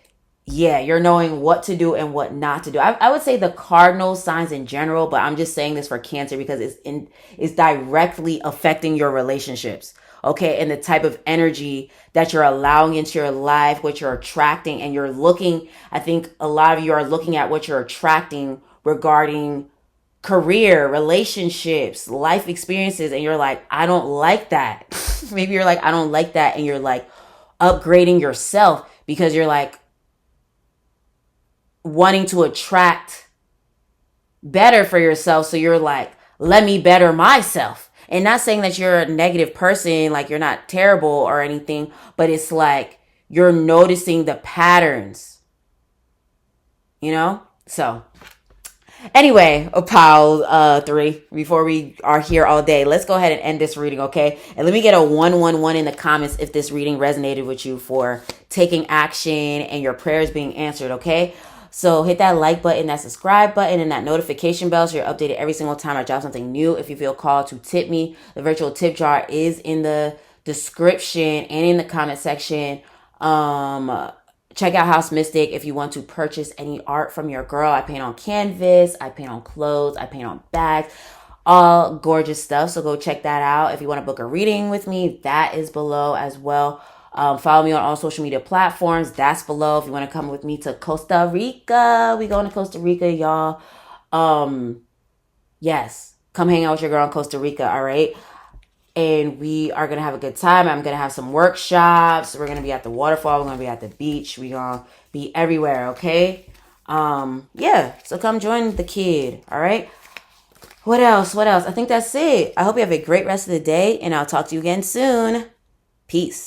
[SPEAKER 1] yeah, you're knowing what to do and what not to do. I would say the cardinal signs in general, but I'm just saying this for Cancer because it's directly affecting your relationships. Okay, and the type of energy that you're allowing into your life, what you're attracting, and you're looking. I think a lot of you are looking at what you're attracting regarding career, relationships, life experiences, and you're like, I don't like that. Maybe you're like, I don't like that, and you're like upgrading yourself because you're like wanting to attract better for yourself. So you're like, let me better myself. And not saying that you're a negative person, like you're not terrible or anything, but it's like you're noticing the patterns, you know? So anyway, pile 3, before we are here all day, let's go ahead and end this reading, okay? And let me get a 111 in the comments if this reading resonated with you for taking action and your prayers being answered, okay? So hit that like button, that subscribe button, and that notification bell so you're updated every single time I drop something new. If you feel called to tip me, the virtual tip jar is in the description and in the comment section. Check out House Mystic if you want to purchase any art from your girl. I paint on canvas, I paint on clothes, I paint on bags, all gorgeous stuff. So go check that out. If you want to book a reading with me, that is below as well. Follow me on all social media platforms. That's below. If you want to come with me to Costa Rica, we going to Costa Rica, y'all. Yes, come hang out with your girl in Costa Rica. All right. And we are going to have a good time. I'm going to have some workshops. We're going to be at the waterfall. We're going to be at the beach. We're going to be everywhere. Okay. Yeah. So come join the kid. All right. What else? I think that's it. I hope you have a great rest of the day, and I'll talk to you again soon. Peace.